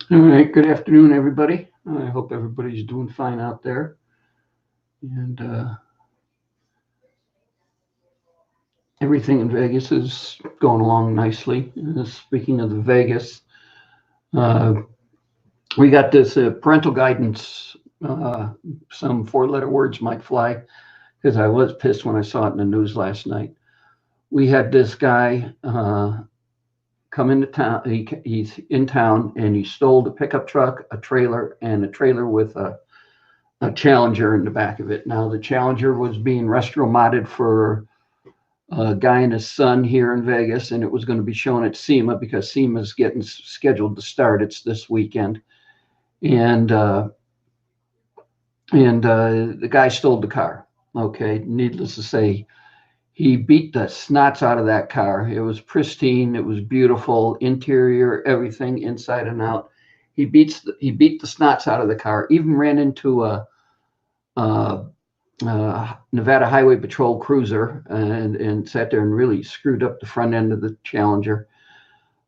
All right, good afternoon, everybody. I hope everybody's doing fine out there. And everything in Vegas is going along nicely. Speaking of the Vegas, uh, we got this parental guidance. Some four-letter words might fly because I was pissed when I saw it in the news last night. We had this guy come into town. He's in town and he stole a pickup truck, a trailer, and a trailer with a Challenger in the back of it. Now, the Challenger was being retro modded for a guy and his son here in Vegas, and it was going to be shown at SEMA because SEMA is getting scheduled to start. It's this weekend, and uh, and the guy stole the car. Okay, needless to say, he beat the snots out of that car. It was pristine. It was beautiful interior, everything inside and out. He beat the snots out of the car. Even ran into a Nevada Highway Patrol cruiser and sat there and really screwed up the front end of the Challenger.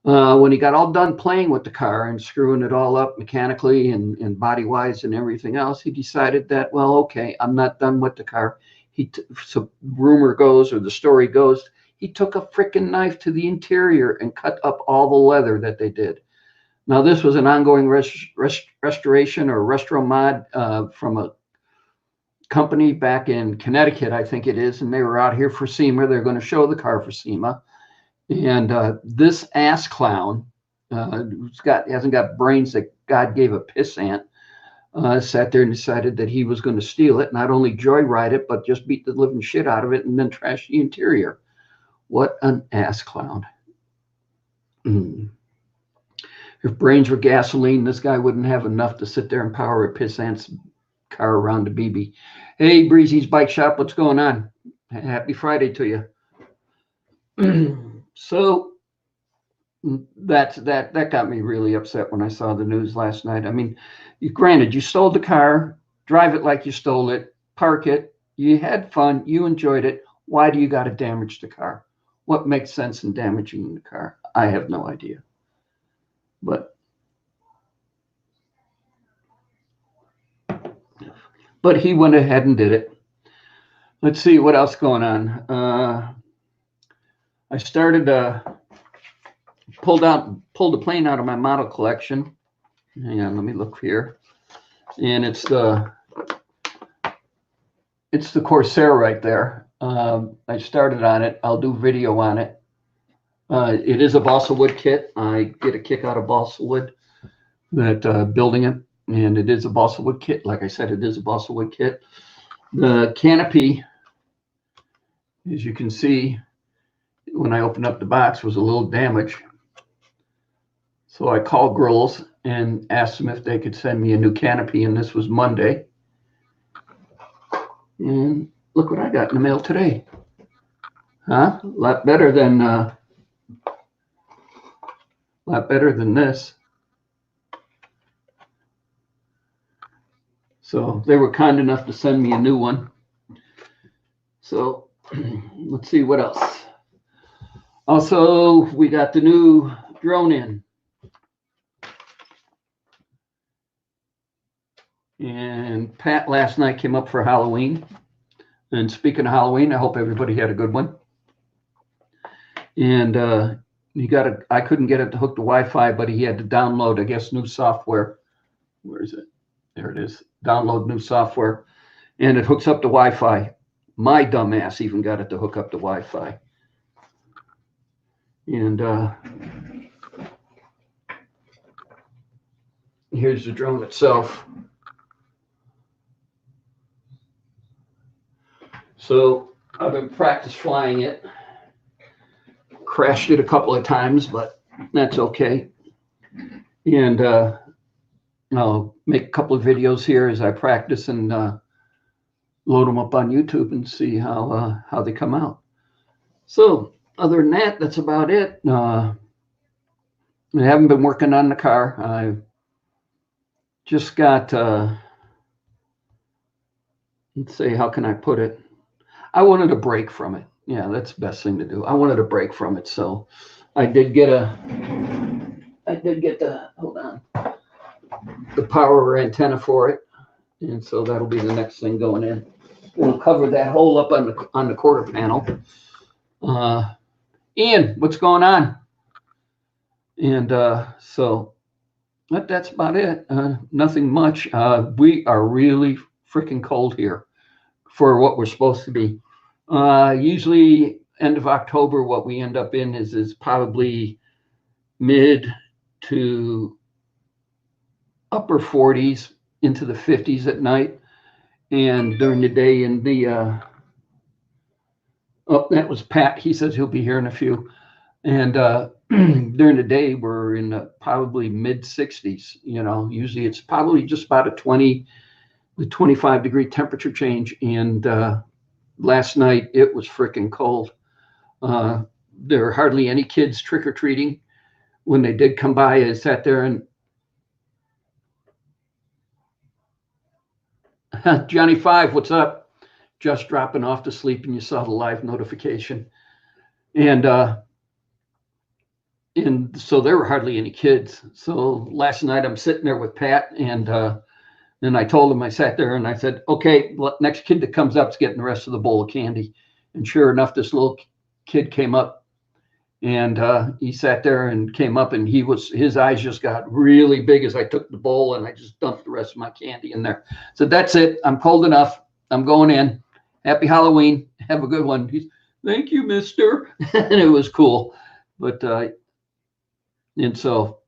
When he got all done playing with the car and screwing it all up mechanically and body wise and everything else, he decided that, well, okay, I'm not done with the car. So rumor goes, or the story goes, he took a freaking knife to the interior and cut up all the leather that they did. Now, this was an ongoing restoration or restro mod from a company back in Connecticut, I think it is, and they were out here for SEMA. They're going to show the car for SEMA. And this ass clown, who's hasn't got brains that God gave a pissant, sat there and decided that he was going to steal it, not only joyride it, but just beat the living shit out of it and then trash the interior. What an ass clown. Mm. If brains were gasoline, this guy wouldn't have enough to sit there and power a pissant's car around the BB. Hey, Breezy's Bike Shop, what's going on? Happy Friday to you. So that got me really upset when I saw the news last night. I mean, granted, you stole the car, drive it like you stole it, park it, you had fun, you enjoyed it. Why do you got to damage the car? What makes sense in damaging the car? I have no idea. But he went ahead and did it. Let's see what else going on. I started pulled the plane out of my model collection. Hang on, let me look here. And it's the Corsair right there. I started on it. I'll do video on it. It is a balsa wood kit. I get a kick out of balsa wood that building it, and it is a balsa wood kit. Like I said, it is a balsa wood kit. The canopy, as you can see, when I opened up the box, was a little damaged. So I called Grills and asked them if they could send me a new canopy, and this was Monday. And look what I got in the mail today. Huh? A lot better than this. So they were kind enough to send me a new one. So let's see what else. Also, we got the new drone in. And Pat last night came up for Halloween. And speaking of Halloween, I hope everybody had a good one. And I couldn't get it to hook to Wi-Fi, but he had to download, I guess, new software. Where is it? There it is. Download new software. And it hooks up to Wi-Fi. My dumb ass even got it to hook up to Wi-Fi. And here's the drone itself. So I've been practice flying it. Crashed it a couple of times, but that's okay. And I'll make a couple of videos here as I practice and load them up on YouTube and see how they come out. So other than that, that's about it. I haven't been working on the car. I just got, let's see, how can I put it? I wanted a break from it. Yeah, that's the best thing to do. I wanted a break from it. So I did get hold on. the power antenna for it. And so that'll be the next thing going in. We'll cover that hole up on the quarter panel. Ian, what's going on? And so that's about it. Nothing much. We are really freaking cold here for what we're supposed to be. Usually end of October, what we end up in is probably mid to upper 40s into the 50s at night, and during the day in the oh, that was Pat. He says he'll be here in a few. And during the day, we're in the probably mid 60s. You know, usually it's probably just about a 20 to 25 degree temperature change. And last night it was freaking cold. There were hardly any kids trick or treating. When they did come by, I sat there and Johnny Five, what's up? Just dropping off to sleep, and you saw the live notification. And so there were hardly any kids. So last night I'm sitting there with Pat, and I told him, I sat there and I said, okay, next kid that comes up is getting the rest of the bowl of candy. And sure enough, this little kid came up, and he sat there and came up, and his eyes just got really big as I took the bowl and I just dumped the rest of my candy in there. So that's it. I'm cold enough. I'm going in. Happy Halloween. Have a good one. Thank you, mister. And it was cool. But, and so,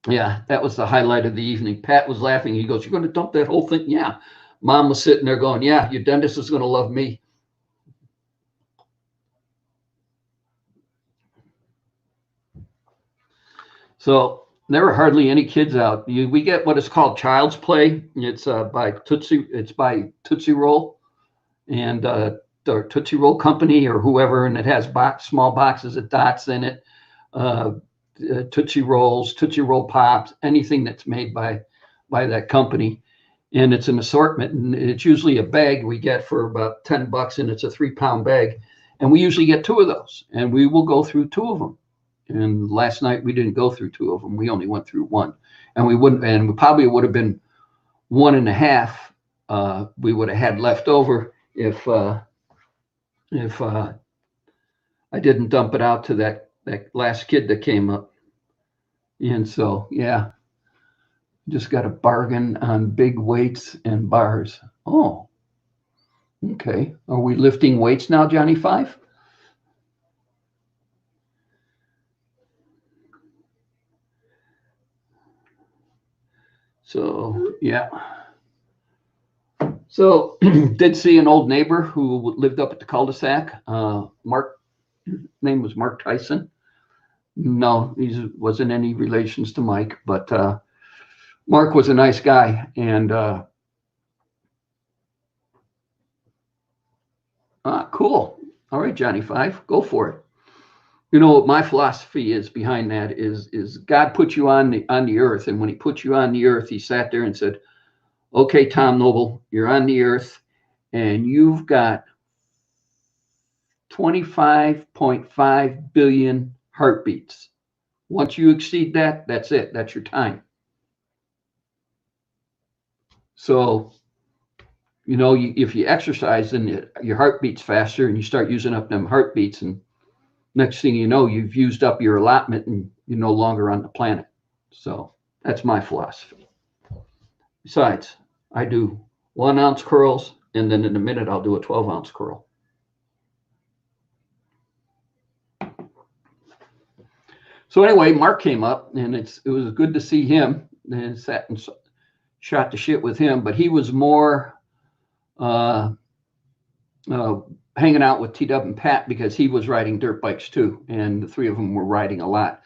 yeah, that was the highlight of the evening. Pat was laughing. He goes, you're going to dump that whole thing? Yeah. Mom was sitting there going, yeah, your dentist is going to love me. So there were hardly any kids out. We get what is called Child's Play. It's by Tootsie Roll, and the Tootsie Roll Company or whoever, and it has small boxes of dots in it. Tootsie Rolls, Tootsie Roll Pops, anything that's made by that company. And it's an assortment, and it's usually a bag we get for about $10, and it's a 3-pound bag. And we usually get 2 of those, and we will go through 2 of them. And last night we didn't go through 2 of them. We only went through 1, and we probably would have been 1.5. We would have had left over if I didn't dump it out to that last kid that came up. And so, yeah, just got a bargain on big weights and bars. Oh, okay. Are we lifting weights now, Johnny Five? So, yeah. So, did see an old neighbor who lived up at the cul-de-sac. Mark, his name was Mark Tyson. No, he wasn't any relations to Mike, but Mark was a nice guy. And cool. All right, Johnny Five, go for it. You know what my philosophy is behind that is God put you on the earth, and when he put you on the earth, he sat there and said, okay, Tom Noble, you're on the earth, and you've got 25.5 billion heartbeats. Once you exceed that, that's it. That's your time. So, you know, if you exercise, then your heart beats faster, and you start using up them heartbeats, and next thing you know, you've used up your allotment and you're no longer on the planet. So that's my philosophy. Besides, I do 1 ounce curls, and then in a minute I'll do a 12-ounce curl. So anyway, Mark came up, and it was good to see him, and sat and shot the shit with him, but he was more hanging out with T-Dub and Pat because he was riding dirt bikes too, and the 3 of them were riding a lot.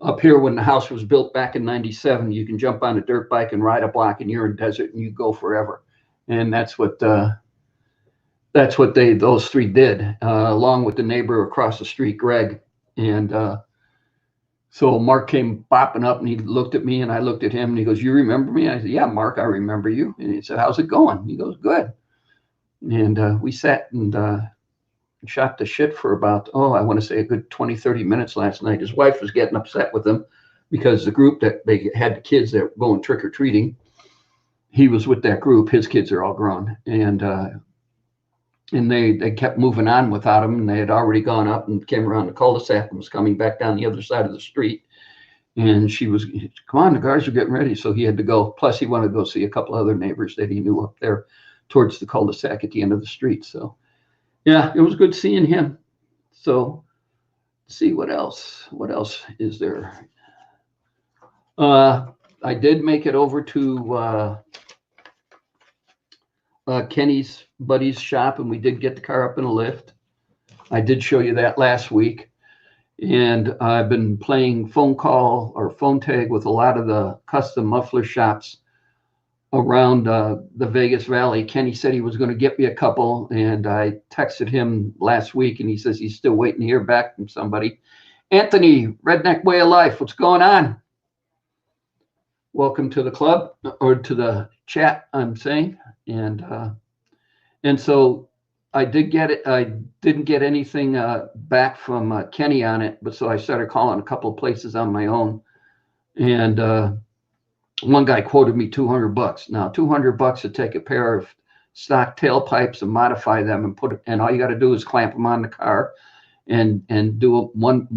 Up here, when the house was built back in '97, you can jump on a dirt bike and ride a block, and you're in desert, and you go forever. And that's what those 3 did, along with the neighbor across the street, Greg. And so Mark came bopping up, and he looked at me, and I looked at him, and he goes, "You remember me?" I said, "Yeah, Mark, I remember you." And he said, "How's it going?" He goes, "Good." And we sat and shot the shit for about, I want to say a good 20, 30 minutes last night. His wife was getting upset with him because the group that they had the kids that were going trick or treating, he was with that group. His kids are all grown, and they kept moving on without him. And they had already gone up and came around the cul-de-sac and was coming back down the other side of the street. And she was, come on, the guys are getting ready. So he had to go. Plus, he wanted to go see a couple other neighbors that he knew up there towards the cul-de-sac at the end of the street. So, yeah, it was good seeing him. So, let's see what else. What else is there? I did make it over to Kenny's buddy's shop, and we did get the car up in a lift. I did show you that last week. And I've been playing phone call or phone tag with a lot of the custom muffler shops around the Vegas Valley. Kenny said he was going to get me a couple, and I texted him last week, and he says he's still waiting to hear back from somebody. Anthony, Redneck Way of Life, what's going on? Welcome to the club, or to the chat, I'm saying. And so I did get it. I didn't get anything back from Kenny on it, but so I started calling a couple of places on my own. And one guy quoted me $200. Now, $200 to take a pair of stock tailpipes and modify them and put it, and all you got to do is clamp them on the car and do a one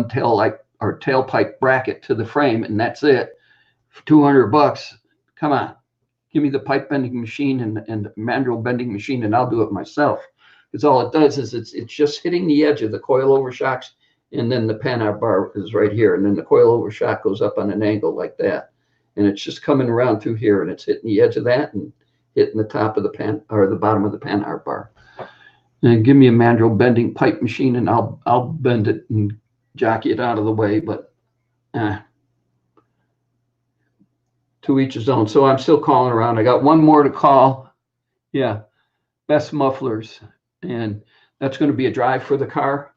tail light or tailpipe bracket to the frame, and that's it. For $200, come on. Give me the pipe bending machine and manual bending machine, and I'll do it myself. Because all it does is it's just hitting the edge of the coilover shocks, and then the Panhard bar is right here, and then the coilover shock goes up on an angle like that, and it's just coming around through here, and it's hitting the edge of that and hitting the top of the pan or the bottom of the Panhard bar. And give me a manual bending pipe machine, and I'll bend it and jockey it out of the way, but to each his own. So I'm still calling around. I got one more to call. Yeah, Best Mufflers. And that's going to be a drive for the car.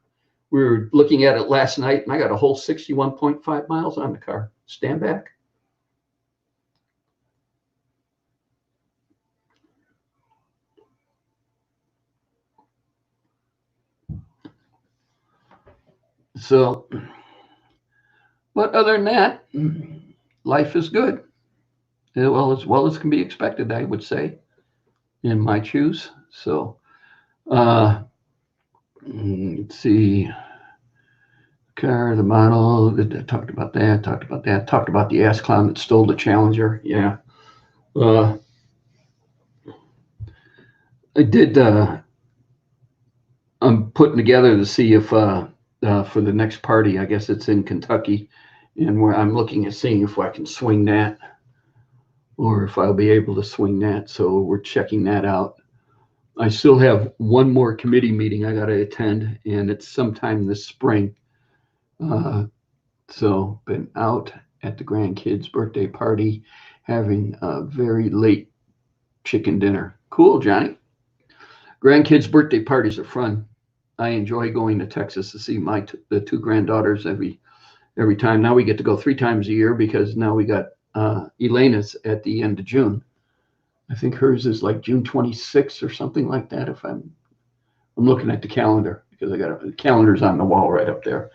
We were looking at it last night, and I got a whole 61.5 miles on the car. Stand back. So, but other than that, life is good. Well, as well as can be expected, I would say, in my shoes. So, let's see. Car, the model. I talked about that. Talked about the ass clown that stole the Challenger. Yeah. I did. I'm putting together to see if for the next party, I guess it's in Kentucky, and where I'm looking at seeing if I can swing that, or if I'll be able to swing that. So we're checking that out. I still have one more committee meeting I got to attend, and it's sometime this spring. So been out at the grandkids' birthday party, having a very late chicken dinner. Cool, Johnny. Grandkids' birthday parties are fun. I enjoy going to Texas to see the two granddaughters every time. Now we get to go 3 times a year because now we got Elena's at the end of June. I think hers is like June 26th or something like that. If I'm looking at the calendar, because I got the calendar's on the wall right up there.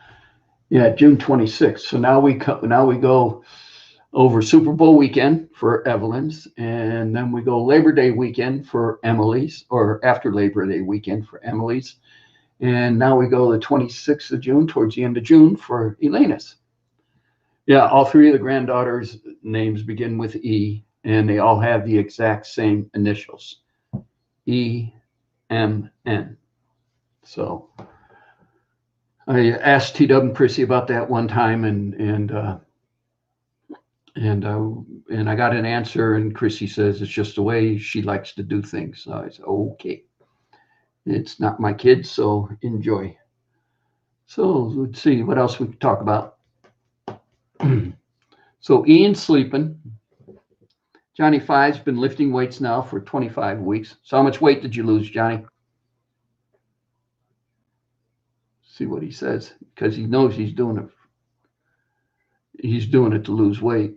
Yeah, June 26th. So now we go over Super Bowl weekend for Evelyn's, and then we go Labor Day weekend for Emily's, or after Labor Day weekend for Emily's. And now we go the 26th of June, towards the end of June, for Elena's. Yeah, all 3 of the granddaughters' names begin with E, and they all have the exact same initials, E-M-N. So I asked T.W. and Prissy about that one time, and I got an answer, and Chrissy says it's just the way she likes to do things. So I said, okay. It's not my kids, so enjoy. So let's see what else we can talk about. So Ian's sleeping. Johnny Five's been lifting weights now for 25 weeks. So how much weight did you lose, Johnny? See what he says, because he knows he's doing it. He's doing it to lose weight.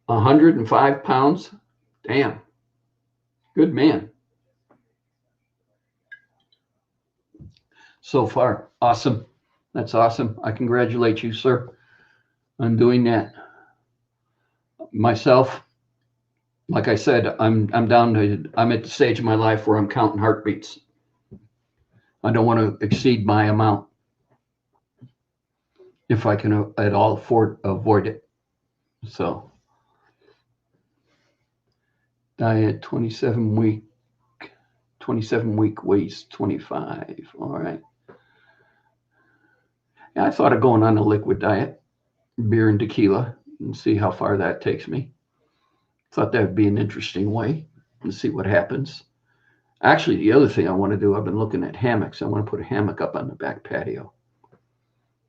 £105. Damn. Good man. so far. Awesome. That's awesome. I congratulate you, sir, on doing that. Myself, like I said, I'm at the stage of my life where I'm counting heartbeats. I don't want to exceed my amount if I can at all avoid it. So diet 27 week weighs 25. All right. Yeah, I thought of going on a liquid diet, beer and tequila, and see how far that takes me. Thought that would be an interesting way and see what happens. Actually, the other thing I want to do, I've been looking at hammocks. I want to put a hammock up on the back patio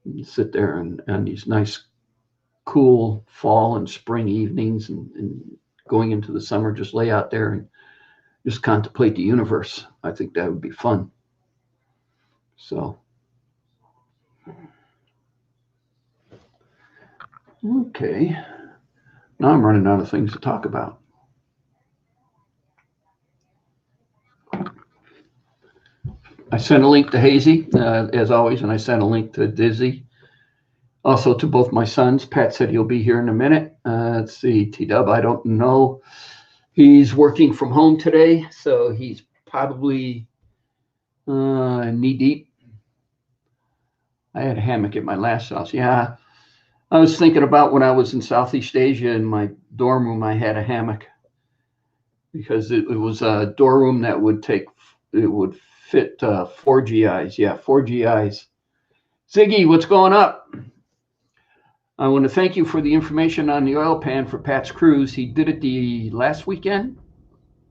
and sit there and on these nice, cool fall and spring evenings and going into the summer, just lay out there and just contemplate the universe. I think that would be fun. So, okay. Now I'm running out of things to talk about. I sent a link to Hazy, as always, and I sent a link to Dizzy. Also to both my sons. Pat said he'll be here in a minute. Let's see, T-Dub, I don't know. He's working from home today, so he's probably knee deep. I had a hammock at my last house. Yeah, I was thinking about when I was in Southeast Asia in my dorm room, I had a hammock because it was a dorm room that would fit 4 GIs. Yeah, 4 GIs. Ziggy, what's going up? I want to thank you for the information on the oil pan for Pat's cruise. He did it the last weekend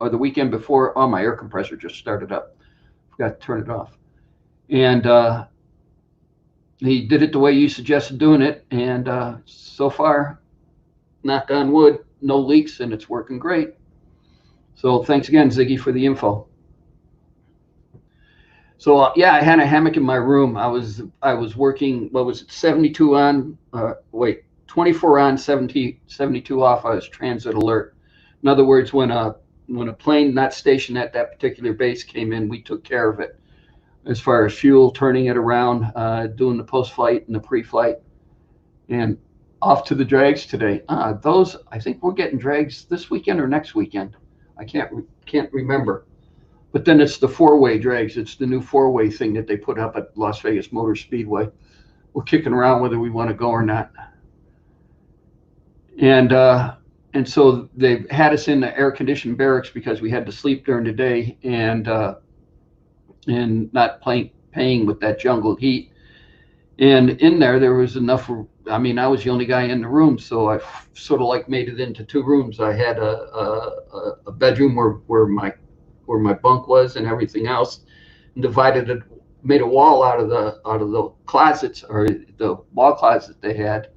or the weekend before. Oh, my air compressor just started up. Forgot to turn it off. And he did it the way you suggested doing it. And so far, knock on wood, no leaks, and it's working great. So thanks again, Ziggy, for the info. So yeah, I had a hammock in my room. I was working, what was it, 72 on, 24 on, 72 off. I was transit alert. In other words, when a plane not stationed at that particular base came in, we took care of it. As far as fuel, turning it around, doing the post-flight and the pre-flight, and off to the drags today. Those, I think we're getting drags this weekend or next weekend. I can't remember. But then it's the 4-way drags. It's the new 4-way thing that they put up at Las Vegas Motor Speedway. We're kicking around whether we want to go or not. And so they had us in the air-conditioned barracks because we had to sleep during the day and not paying with that jungle heat. And in there was enough. I mean, I was the only guy in the room, so I sort of like made it into 2 rooms. I had a bedroom where my bunk was and everything else, and divided it, made a wall out of the closets, or the wall closet they had.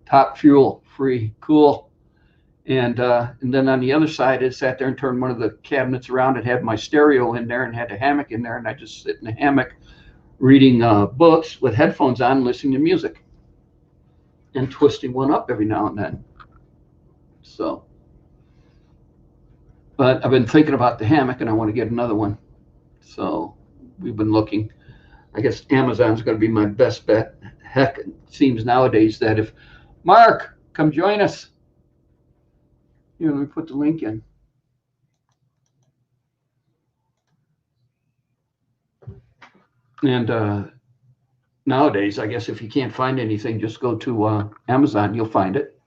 Top fuel, free, cool. And then on the other side, I sat there and turned one of the cabinets around and had my stereo in there and had a hammock in there, and I just sit in the hammock reading books with headphones on, listening to music, and twisting one up every now and then. So, but I've been thinking about the hammock, and I want to get another one. So we've been looking. I guess Amazon's going to be my best bet. Heck, it seems nowadays that if Mark, come join us. Here, let me put the link in. And nowadays, I guess if you can't find anything, just go to Amazon. You'll find it.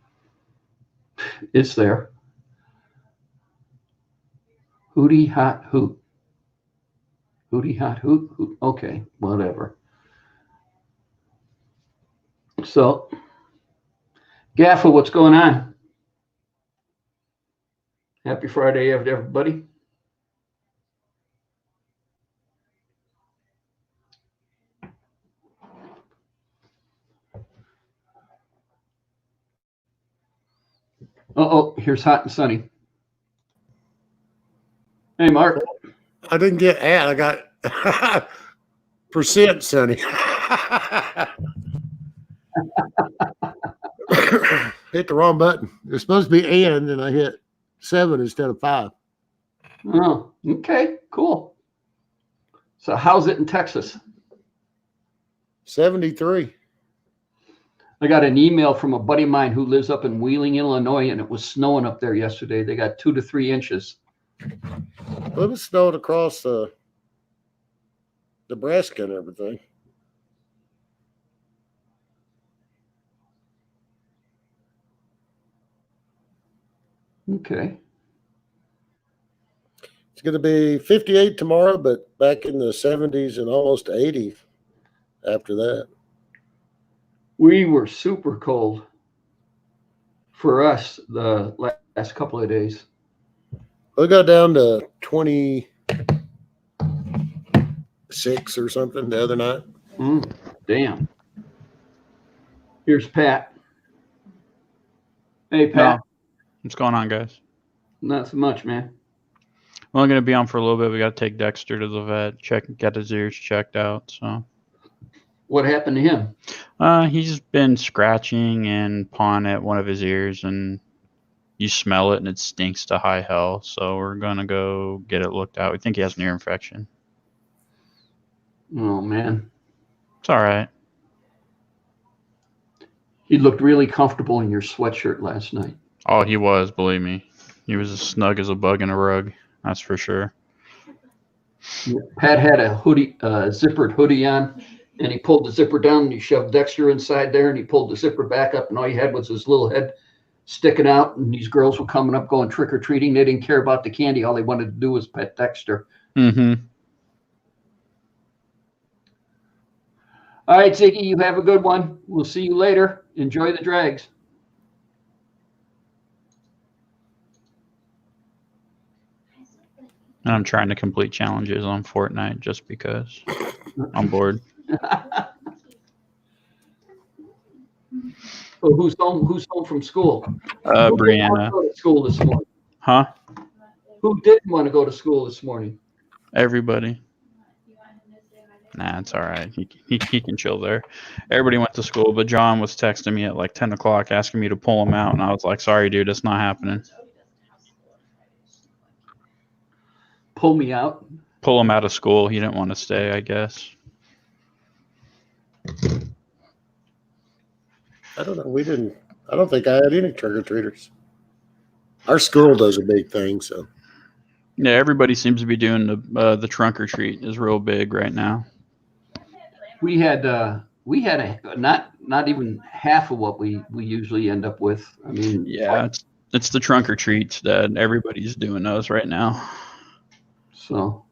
It's there. Hootie hot hoot. Hootie hot hoot hoot. Okay, whatever. So, Gaffa, what's going on? Happy Friday, everybody. Uh-oh, here's hot and sunny. Hey, Mark. I didn't get ad. I got percent sunny. Hit the wrong button. It's supposed to be and I hit 7 instead of 5. Oh, okay, cool. So how's it in Texas? 73. I got an email from a buddy of mine who lives up in Wheeling, Illinois, and it was snowing up there yesterday. They got 2 to 3 inches. Well, it was snowing across Nebraska and everything. Okay. It's going to be 58 tomorrow, but back in the 70s and almost 80 after that. We were super cold for us the last couple of days. We got down to 26 or something the other night. Damn. Here's Pat. Hey, Pat. No. What's going on, guys? Not so much, man. We're only going to be on for a little bit. We got to take Dexter to the vet, get his ears checked out. So, What happened to him? he's been scratching and pawing at one of his ears, and you smell it, and it stinks to high hell. So we're going to go get it looked at. We think he has an ear infection. Oh, man. It's all right. He looked really comfortable in your sweatshirt last night. Oh, he was, believe me. He was as snug as a bug in a rug. That's for sure. Pat had a hoodie, zippered hoodie on, and he pulled the zipper down and he shoved Dexter inside there and he pulled the zipper back up, and all he had was his little head sticking out, and these girls were coming up going trick-or-treating. They didn't care about the candy. All they wanted to do was pet Dexter. Mm-hmm. All right, Ziggy, you have a good one. We'll see you later. Enjoy the drags. And I'm trying to complete challenges on Fortnite just because I'm bored. So who's home from school? Who didn't want to Brianna. go to school this morning? Huh? Who didn't want to go to school this morning? Everybody. Nah, it's all right. He can chill there. Everybody went to school, but John was texting me at like 10 o'clock asking me to pull him out, and I was like, sorry, dude, it's not happening. Pull me out? Pull him out of school. He didn't want to stay, I guess. I don't know. I don't think I had any trick-or-treaters. Our school does a big thing, so. Yeah, everybody seems to be doing the trunk or treat is real big right now. We had not even half of what we usually end up with. I mean, Yeah, it's the trunk or treats that everybody's doing those right now. so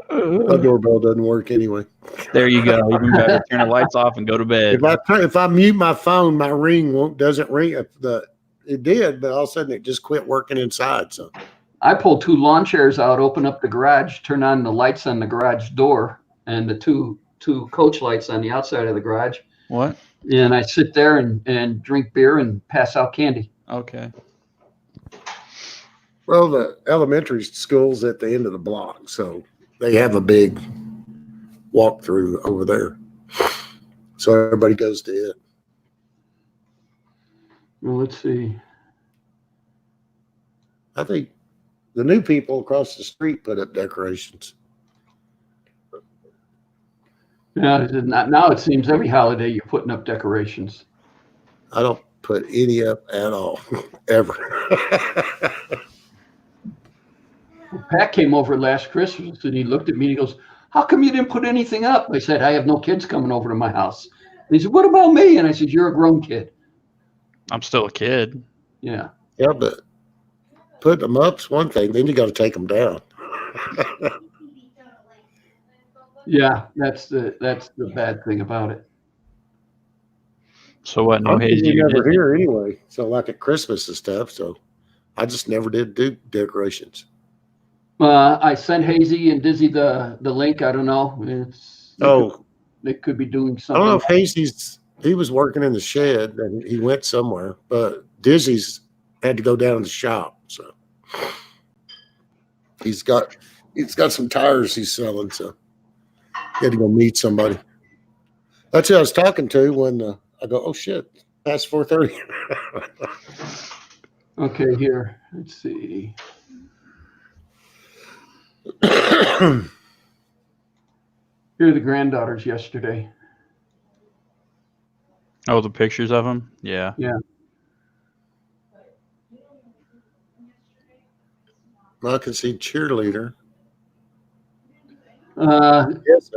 My doorbell doesn't work anyway. There you go. Even better. Turn the lights off and go to bed. If I mute my phone, my ring doesn't ring. It did, but all of a sudden it just quit working inside. So I pulled 2 lawn chairs out, open up the garage, turn on the lights on the garage door, and the two coach lights on the outside of the garage. What? And I sit there and drink beer and pass out candy. Okay. well, the elementary school's at the end of the block, so they have a big walkthrough over there. So everybody goes to it. Well, let's see. I think the new people across the street put up decorations. Yeah, now it seems every holiday you're putting up decorations. I don't put any up at all, ever. Pat came over last Christmas and he looked at me and he goes, "How come you didn't put anything up?" I said, "I have no kids coming over to my house." And he said, "What about me?" And I said, "You're a grown kid." I'm still a kid. Yeah. Yeah, but putting them up's one thing. Then you got to take them down. Yeah, that's the bad thing about it. So what? No I'm hazy. never here anyway. So like at Christmas and stuff. So I just never did do decorations. I sent Hazy and Dizzy the link. I don't know. They could be doing I something. don't know if he was working in the shed and he went somewhere, but Dizzy's had to go down to the shop. So he's got some tires he's selling. So he had to go meet somebody. That's who I was talking to when I go, oh shit, past 4:30. Okay, here. Let's see. Here are the granddaughters yesterday. Oh, the pictures of him? Yeah. Yeah. I can see cheerleader. Yes.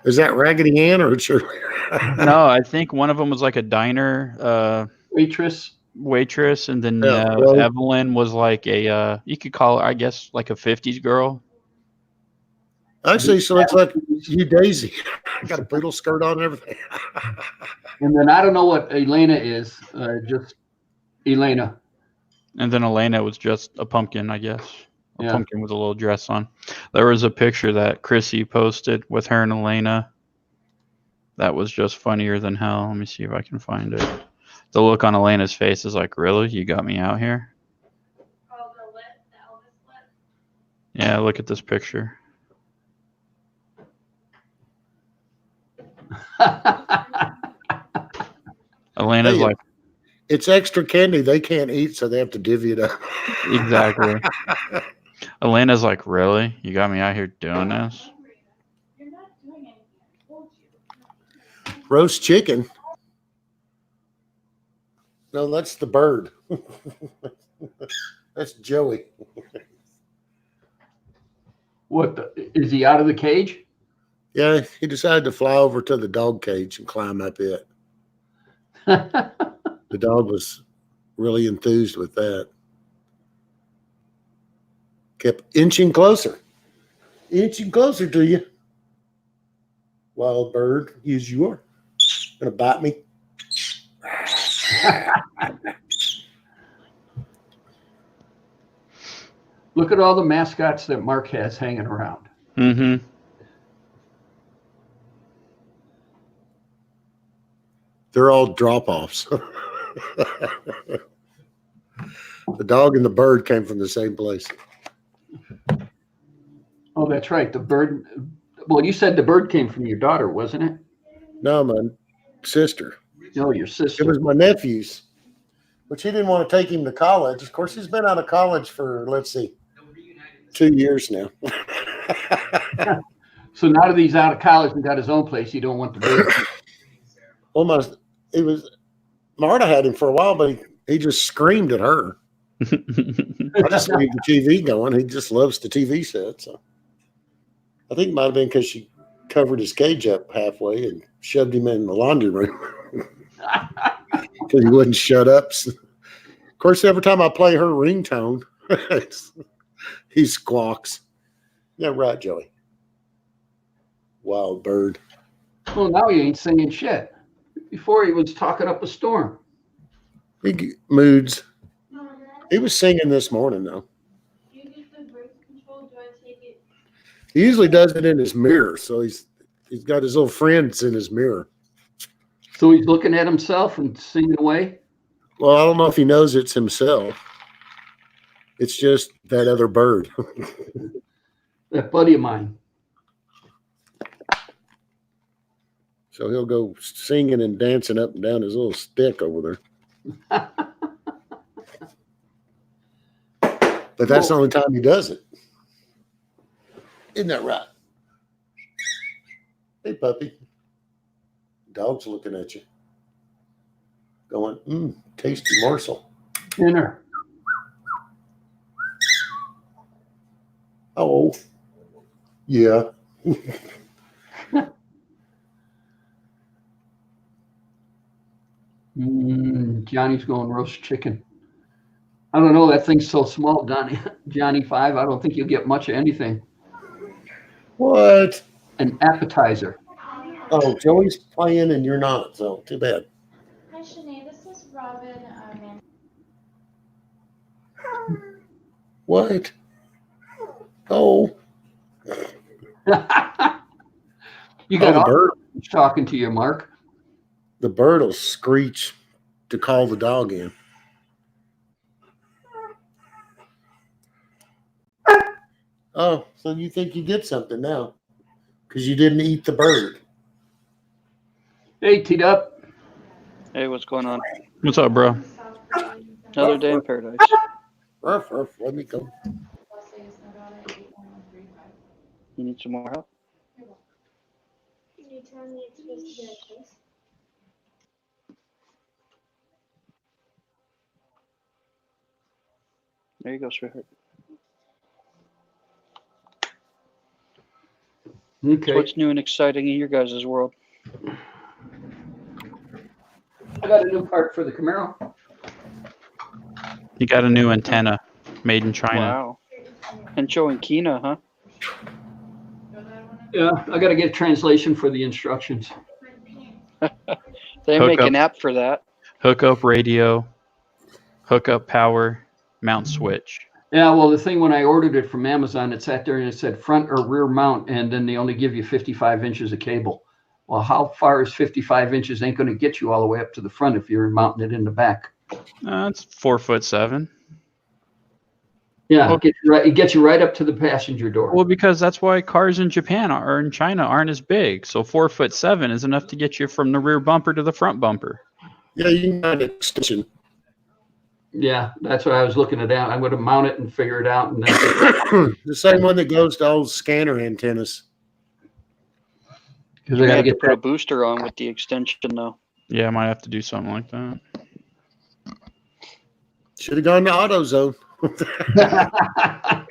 Is that Raggedy Ann or a cheerleader? No, I think one of them was like a diner Waitress. waitress, and then Yeah, well- Evelyn was like a you could call her, I guess, like a 50s girl. Actually, she looks like you, Daisy. Got a poodle skirt on and everything. And then I don't know what Elena is. Just Elena. And then Elena was just a pumpkin, I guess. A Yeah. pumpkin with a little dress on. There was a picture that Chrissy posted with her and Elena. That was just funnier than hell. Let me see if I can find it. The look on Elena's face is like, really? You got me out here? Oh, the Elvis lip. Yeah, look at this picture. Elena's Hey, like, It's extra candy they can't eat, so they have to divvy it up. exactly. Elena's like, really? You got me out here doing this? You're not doing anything. I told you. Roast chicken. No, that's the bird. That's Joey. Is he out of the cage? Yeah, he decided to fly over to the dog cage and climb up it. The dog was really enthused with that. Kept inching closer to you. Wild bird, use your. Gonna bite me. Look at all the mascots that Mark has hanging around. Mm-hmm. They're all drop-offs. The dog and the bird came from the same place. Oh, that's right. The bird. Well, you said the bird came from your daughter, wasn't it? No, my sister. No, your It sister. was my nephew's, but she didn't want to take him to college. Of course, he's been out of college for, let's see, 2 years now. So now that he's out of college and got his own place, you don't want the bird. Well, Marta had him for a while, but he just screamed at her. I just leave the TV going. He just loves the TV set. So I think it might have been because she covered his cage up halfway and shoved him in the laundry room because he wouldn't shut up. Of course, every time I play her ringtone, he squawks. Yeah, right, Joey. Wild bird. Well, now he ain't singing shit. Before he was talking up a storm. Big moods. No, Dad, He was singing this morning, though. you get the birth control. Do I take it? He usually does it in his mirror, so he's got his little friends in his mirror. So he's looking at himself and singing away. Well, I don't know if he knows it's himself. It's just that other bird. That buddy of mine. So he'll go singing and dancing up and down his little stick over there. But that's the only time he does it. Isn't that right? Hey, puppy. Dog's looking at you. Going, tasty morsel. Dinner. Oh, yeah. Johnny's going roast chicken. I don't know. That thing's so small, Johnny 5. I don't think you'll get much of anything. What? An appetizer. Oh, Joey's playing and you're not, so too bad. Hi, Shanae. This is Robin. What? Oh, You got the all bird. talking to you, Mark. The bird will screech to call the dog in. Oh, so you think you get something now because you didn't eat the bird. Hey, teed up. Hey, what's going on? What's up, bro? Another day in paradise. Ruff, ruff, let me go. You need some more help? you tell me it's supposed to be like this? There you go, sweetheart. So Okay. what's new and exciting in your guys' world? I got a new part for the Camaro. You got a new antenna made in China. Wow. And showing Kina, huh? Yeah, I got to get a translation for the instructions. They Hook make up. an app for that. Hook up radio, hook up power, mount switch. Yeah, well, the thing when I ordered it from Amazon, it sat there and it said front or rear mount, and then they only give you 55 inches of cable. Well, how far is 55 inches? Ain't going to get you all the way up to the front if you're mounting it in the back. It's 4'7". Yeah, Well- it gets you right up to the passenger door. Well, because that's why cars in Japan or in China aren't as big. So 4'7" is enough to get you from the rear bumper to the front bumper. Yeah, you can find an extension. Yeah, that's what I was looking at. I'm going to mount it and figure it out. And then The same one that goes to old scanner antennas. because You I got to have to get put a booster on with the extension, though. Yeah, I might have to do something like that. Should have gone to AutoZone. that.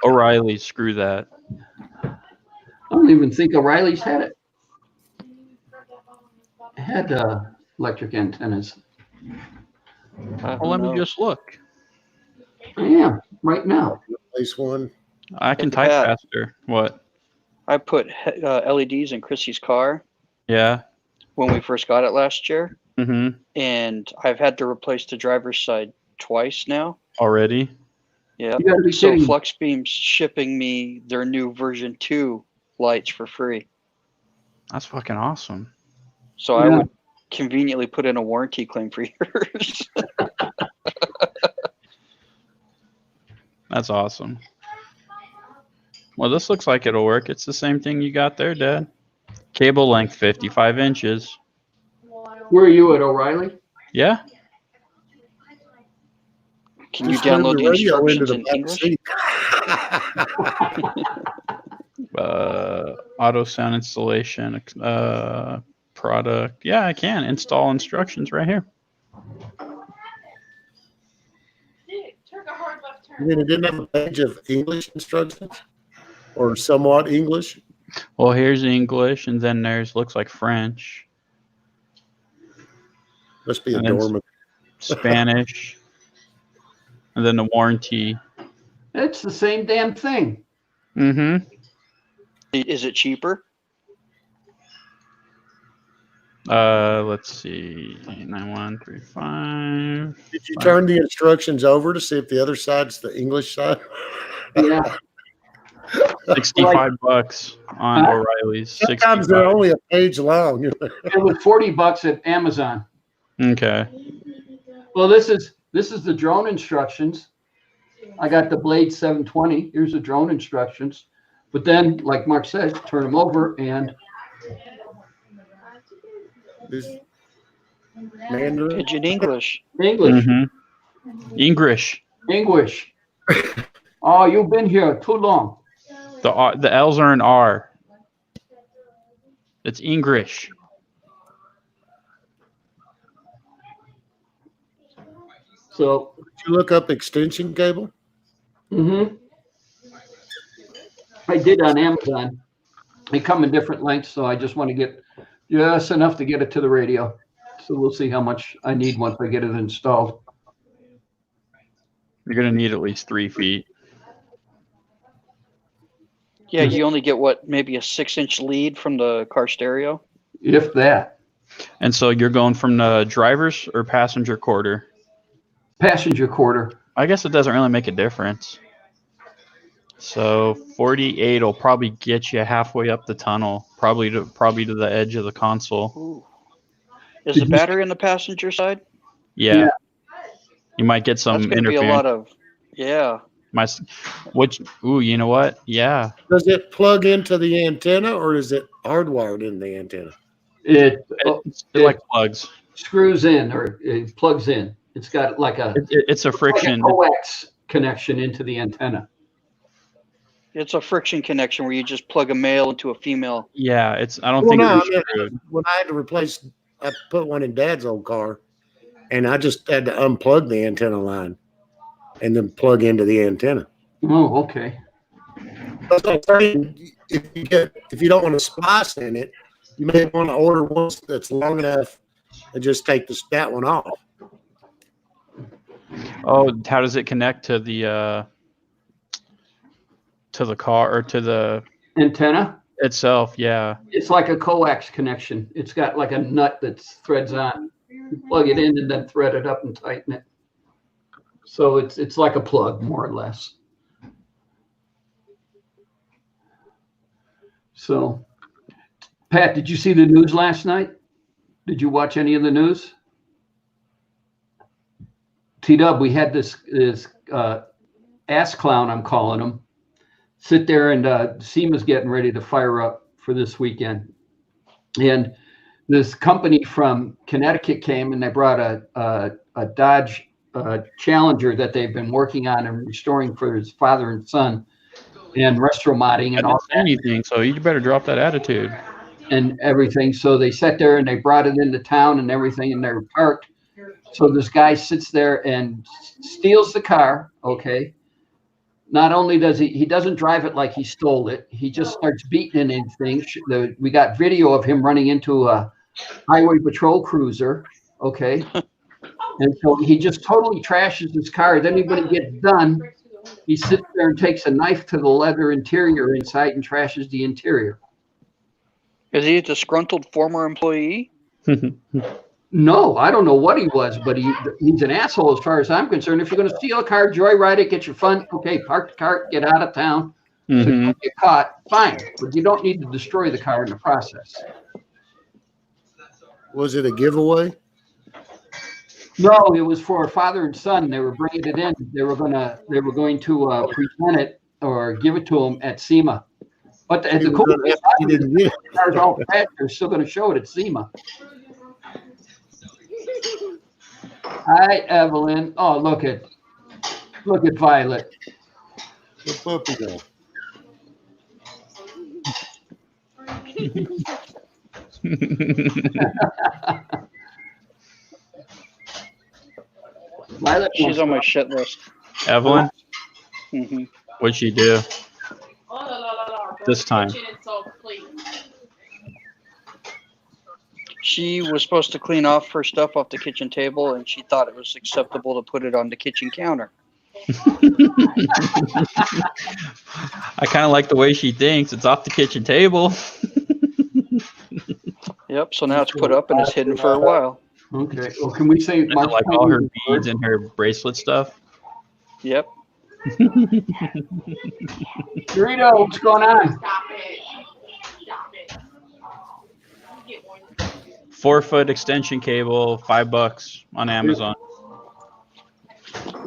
O'Reilly, screw that. I don't even think O'Reilly's had it. It had electric antennas. Well, let me just look. I am right now. Place one. I can Hey, type Pat. faster. What? I put LEDs in Chrissy's car Yeah. when we first got it last year, Mm-hmm. and I've had to replace the driver's side twice now. Already. Yeah. You got to be So kidding. Fluxbeam's shipping me their new version 2 lights for free. That's fucking awesome. So I Yeah. would conveniently put in a warranty claim for yours. That's awesome. Well, this looks like it'll work. It's the same thing you got there, Dad. Cable length 55 inches. Where are you at O'Reilly? Yeah. Can you Just move download the radio into instructions the in back English? seat. Auto sound installation. Product. Yeah, I can install instructions right here. Took a hard left I turn. mean, it didn't have a page of English instructions or somewhat English. Well, here's English, and then there's looks like French, Must be a And then- dormant. Spanish, and then the warranty. It's the same damn thing. Mm-hmm. Is it cheaper? Let's see. 9135. Did you turn the instructions over to see if the other side's the English side? Yeah. 65 bucks on Huh? O'Reilly's. Sometimes they're 65. only a page long. It was $40 at Amazon. Okay. Well, this is the drone instructions. I got the Blade 720. Here's the drone instructions. But then, like Mark said, turn them over and This Mandarin. Pigeon English. English. Mm-hmm. English. English. Oh, you've been here too long. The L's are an R. It's English. So, Did you look up extension cable? I did on Amazon. They come in different lengths, so I just want to get just enough to get it to the radio. So we'll see how much I need once I get it installed. You're gonna need at least 3 feet. Yeah, you only get what, maybe a 6-inch lead from the car stereo? If that. And so you're going from the driver's or passenger quarter. Passenger quarter. I guess it doesn't really make a difference. So 48 will probably get you halfway up the tunnel, probably to the edge of the console. Ooh. Is Did the you- battery on the passenger side? Yeah. Yeah. You might get some That's going to be a interference. lot of, yeah. You know what? Yeah. Does it plug into the antenna or is it hardwired in the antenna? It It like plugs. screws in or it plugs in. It's got like a It's a friction. coax connection into the antenna. It's a friction connection where you just plug a male into a female. Yeah, it's. I don't Well, think no, it was screwed. when I had to replace, I put one in Dad's old car, and I just had to unplug the antenna line and then plug into the antenna. Oh, okay. That's what I'm saying. If you don't want to splice in it, you may want to order one that's long enough and just take that one off. Oh, how does it connect to the car or to the Antenna? itself? Yeah. It's like a coax connection. It's got like a nut that threads on. You plug it in and then thread it up and tighten it. So it's like a plug, more or less. So, Pat, did you see the news last night? Did you watch any of the news? T-Dub, we had this ass clown, I'm calling him, sit there, and SEMA's getting ready to fire up for this weekend. And this company from Connecticut came and they brought a Dodge Challenger that they've been working on and restoring for his father and son, and restomodding I and all didn't say anything, so you better drop that attitude. and everything. So they sat there and they brought it into town and everything, and they were parked. So this guy sits there and steals the car. Okay. Not only does he doesn't drive it like he stole it. He just starts beating it and things. We got video of him running into a highway patrol cruiser. Okay. And so he just totally trashes his car. Then when he gets done, he sits there and takes a knife to the leather interior inside and trashes the interior. Is he a disgruntled former employee? No, I don't know what he was, but he's an asshole as far as I'm concerned. If you're going to steal a car, joyride it, get your fun. Okay, park the car, get out of town. So you don't get caught, fine. But you don't need to destroy the car in the process. Was it a giveaway? No, it was for a father and son. They were bringing it in. They were going to present it or give it to them at SEMA. But the cool thing is, He didn't get it. the car's all crashed. They're still going to show it at SEMA. Hi, Evelyn. Oh, look at Violet. The puppy dog. Violet, She's on my shit list. Evelyn, Hmm. what'd she do? This time. She was supposed to clean off her stuff off the kitchen table, and she thought it was acceptable to put it on the kitchen counter. I kind of like the way she thinks. It's off the kitchen table. Yep. So now it's put up and it's hidden for a while. Okay. Well, can we say Mark Like all her beads and her bracelet stuff. Yep. Dorito, what's going on? Stop it. Stop it. Get one. 4-foot extension cable, $5 on Amazon.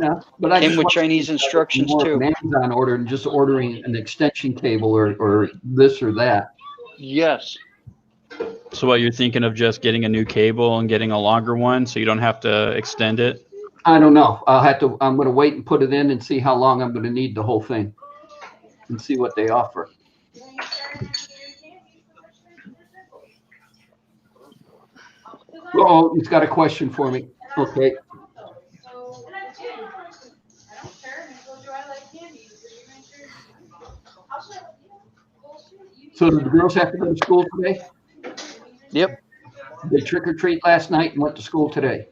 Yeah, but I Came just with want Chinese instructions more of too. an Amazon order and just ordering an extension cable or this or that. Yes. So what, you're thinking of just getting a new cable and getting a longer one so you don't have to extend it? I don't know. I'm going to wait and put it in and see how long I'm going to need the whole thing and see what they offer. Oh, he's got a question for me. Okay. So did the girls have to go to school today? Yep. They trick or treat last night and went to school today.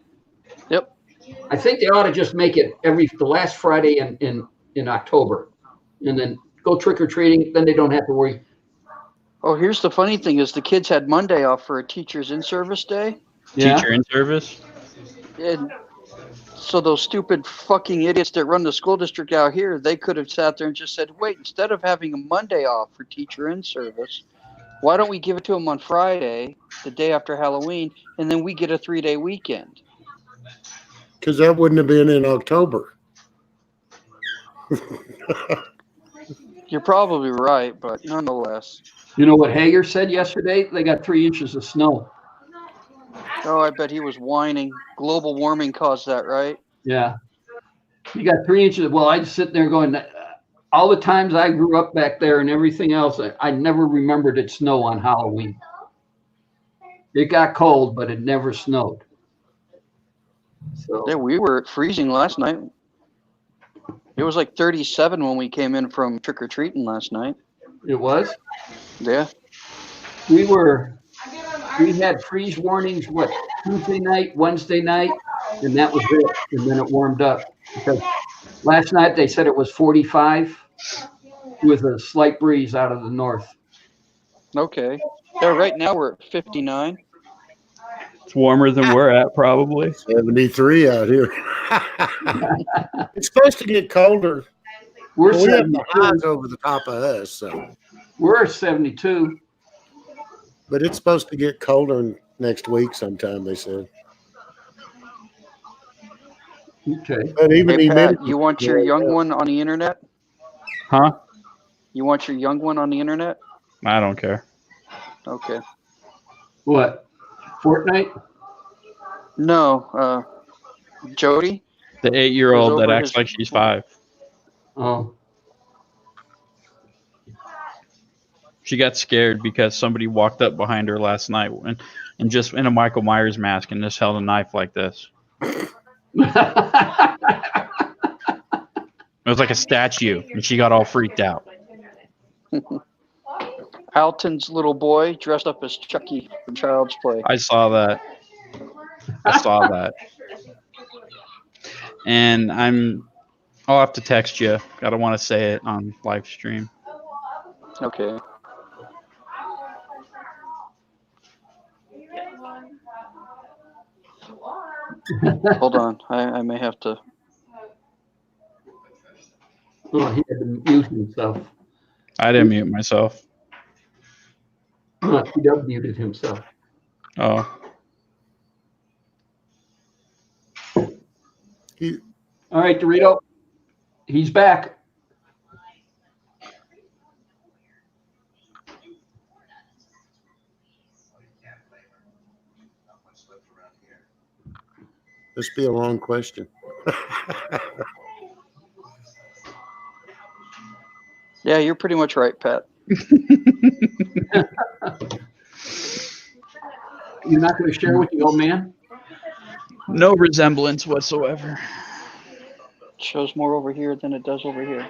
Yep. I think they ought to just make it the last Friday in October, and then go trick or treating. Then they don't have to worry. Oh, here's the funny thing: is the kids had Monday off for a teachers in service day, Teacher in service? and so those stupid fucking idiots that run the school district out here, they could have sat there and just said, "Wait, instead of having a Monday off for teacher in service, why don't we give it to them on Friday, the day after Halloween, and then we get a 3-day weekend?" Because that wouldn't have been in October. You're probably right, but nonetheless. You know what Hager said yesterday? They got 3 inches of snow. Oh, I bet he was whining. Global warming caused that, right? Yeah. You got 3 inches. Well, I just sit there going, all the times I grew up back there and everything else, I never remembered it snow on Halloween. It got cold, but it never snowed. So Yeah, we were freezing last night. It was like 37 when we came in from trick or treating last night. it was. Yeah. We had freeze warnings, what, Tuesday night, Wednesday night, and that was it. And then it warmed up. Because last night they said it was 45 with a slight breeze out of the north. Okay. Yeah, right now we're at 59. It's warmer than we're at, probably. 73 out here. It's supposed to get colder. We're Well, we have the 72. highs over the top of us, so. We're 72. But it's supposed to get colder next week sometime, they said. Okay. But even Hey, Pat, humidity- you want your young one on the internet? Huh? You want your young one on the internet? I don't care. Okay. What? Fortnite? No, Jody? The 8-year-old Goes that over acts his- like she's 5. Oh, She got scared because somebody walked up behind her last night and just in a Michael Myers mask and just held a knife like this. It was like a statue, and she got all freaked out. Alton's little boy dressed up as Chucky from Child's Play. I saw that. And I'll have to text you. I don't want to say it on live stream. Okay. Hold on. I may have to. oh, he had to mute himself. I didn't mute myself. He muted himself. Oh, he- All right, Dorito. He's back. This be a long question. Yeah, you're pretty much right, Pat. You're not going to share with the old man? no resemblance whatsoever. Shows more over here than it does over here.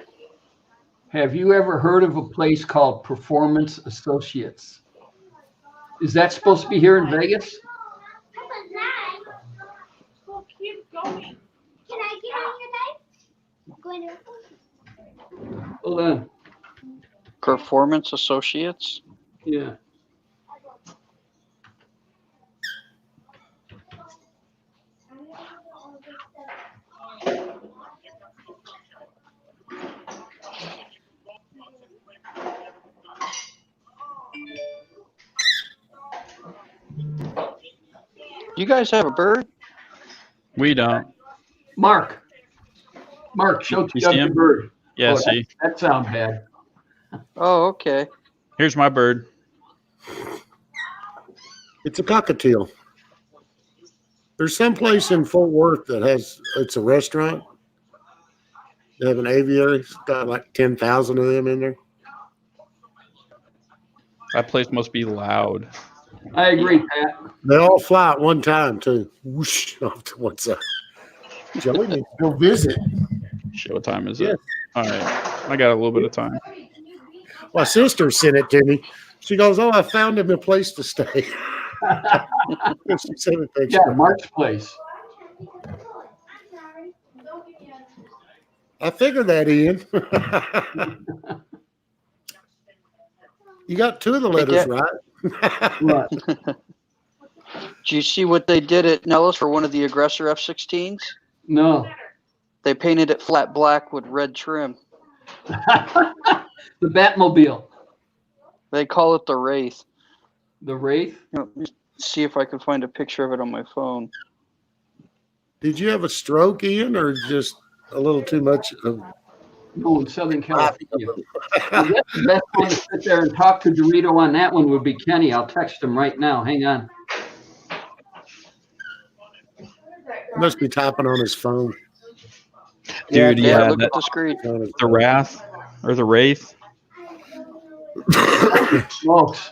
Have you ever heard of a place called Performance Associates? Is that supposed to be here in Vegas? Well, keep going. Can I get on your bike? Going to Hold on. Performance Associates? Yeah. You guys have a bird? We don't. Mark, show You Doug see the him? bird. Yeah, Oh, see? That sounds bad. Oh, okay. Here's my bird. It's a cockatiel. There's some place in Fort Worth that it's a restaurant. They have an aviary. It's got like 10,000 of them in there. That place must be loud. I agree, Pat. They all fly at one time too. Whoosh off to one side. Joey needs to go visit. Shit, what time is Yeah. it? All right. I got a little bit of time. My sister sent it to me. She goes, "Oh, I found him a place to stay." She sent a picture. Yeah, Mark's place. I figured that, Ian. You got two of the letters right. Right. Did you see what they did at Nellis for one of the Aggressor F-16s? No. They painted it flat black with red trim. The Batmobile. They call it the Wraith. The Wraith. Let me see if I can find a picture of it on my phone. Did you have a stroke, Ian, or just a little too much of? No, in Southern California. Well, that's the best one to sit there and talk to Dorito on that one would be Kenny. I'll text him right now. Hang on. Must be typing on his phone. Dude, yeah, look that, at the screen. On his the Wrath, or the Wraith. Smokes.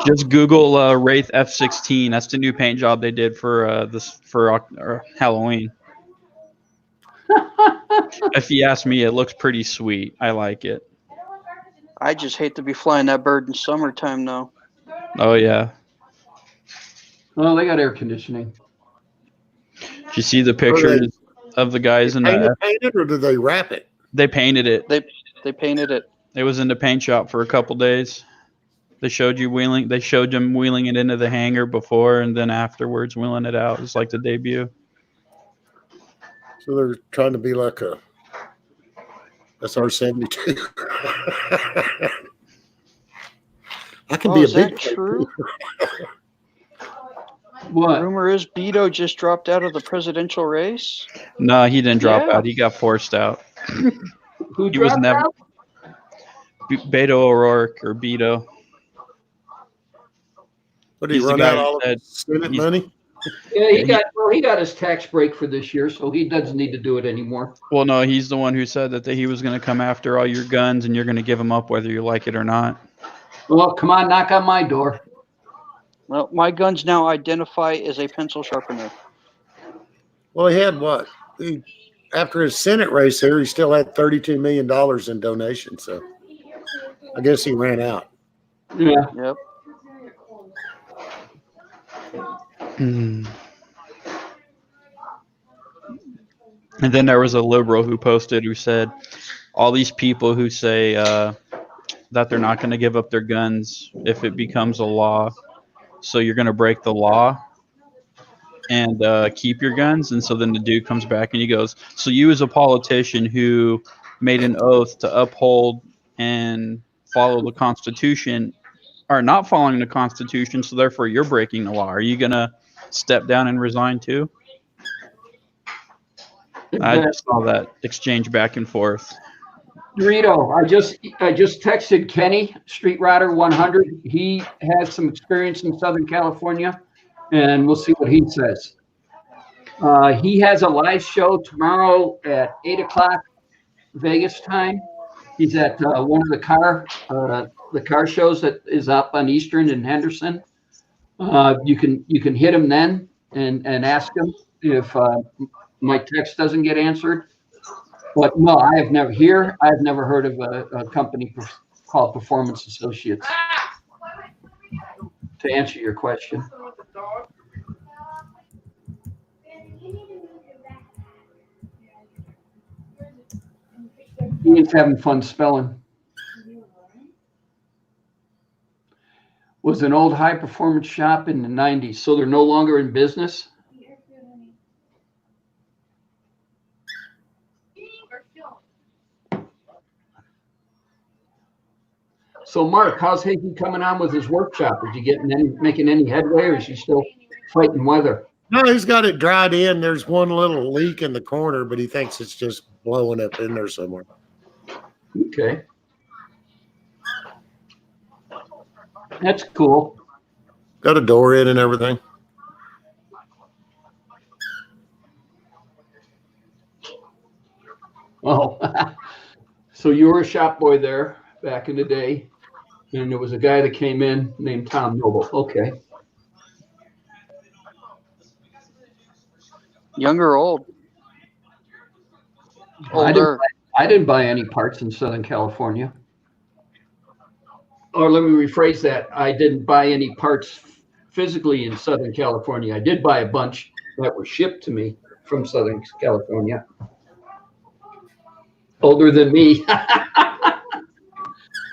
Just Google Wraith F16. That's the new paint job they did for Halloween. If you ask me, it looks pretty sweet. I like it. I just hate to be flying that bird in summertime, though. Oh yeah. Oh, they got air conditioning. Did you see the pictures of the guys in the? Painted or did they wrap it? They painted it. They painted it. It was in the paint shop for a couple days. They showed you wheeling. They showed them wheeling it into the hangar before, and then afterwards wheeling it out. It's like the debut. So they're trying to be like a SR-72. I can be a Is that big true? What? Rumor is Beto just dropped out of the presidential race. No, he didn't drop Yeah. out. He got forced out. Who He was dropped never out? Beto O'Rourke or Beto. What did he He's the run guy out who all of said Senate he's- money? Yeah, he got his tax break for this year, so he doesn't need to do it anymore. Well, no, he's the one who said that he was going to come after all your guns and you're going to give them up whether you like it or not. Well, come on, knock on my door. Well, my guns now identify as a pencil sharpener. Well, he had what? After his Senate race here, he still had $32 million in donations. So I guess he ran out. Yeah. Yep. And then there was a liberal who posted who said, all these people who say that they're not going to give up their guns if it becomes a law, so you're going to break the law and keep your guns. And so then the dude comes back and he goes, so you as a politician who made an oath to uphold and follow the Constitution are not following the Constitution, so therefore you're breaking the law. Are you going to step down and resign too? I just saw that exchange back and forth. Dorito, I just texted Kenny, Street Rider 100. He has some experience in Southern California, and we'll see what he says. He has a live show tomorrow at 8 o'clock Vegas time. He's at one of the car shows that is up on Eastern and Henderson. You can hit him then and ask him if my text doesn't get answered. But no, I've never heard of a company called Performance Associates. To answer your question. Ian's having fun spelling. Was an old high performance shop in the 90s, so they're no longer in business. So Mark, how's Hanky coming on with his workshop? Is he making any headway, or is he still fighting weather? No, he's got it dried in. There's one little leak in the corner, but he thinks it's just blowing up in there somewhere. Okay. That's cool. Got a door in and everything. Oh, so you were a shop boy there back in the day, and there was a guy that came in named Tom Noble. Okay. Young or old? I Older. didn't buy any parts in Southern California. Or let me rephrase that. I didn't buy any parts physically in Southern California. I did buy a bunch that were shipped to me from Southern California. Older than me.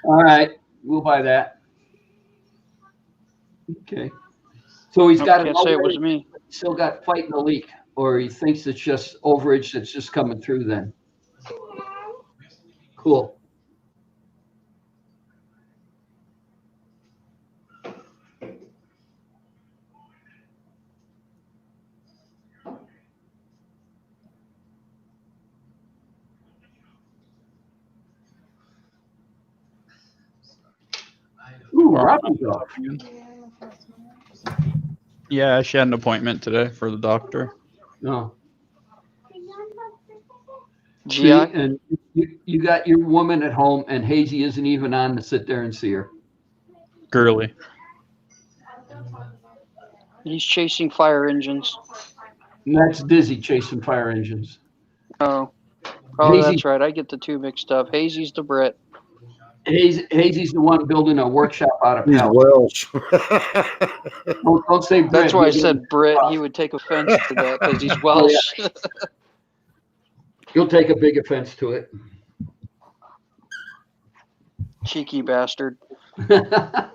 All right, we'll buy that. Okay. So he's got Can't say it was me. still got fighting the leak, or he thinks it's just overage that's just coming through then. Cool. Ooh, Robin's off. Yeah, she had an appointment today for the doctor. No. See, GI? and you got your woman at home, and Hazy isn't even on to sit there and see her. Girly. He's chasing fire engines. And that's Dizzy chasing fire engines. Oh, Hazy- that's right. I get the two mixed up. Hazy's the Brit. Hazy's the one building a workshop out of He's hell. Welsh. Don't say Brit. That's why I He's- said Brit. He would take offense to that because he's Welsh. He'll take a big offense to it. Cheeky bastard. I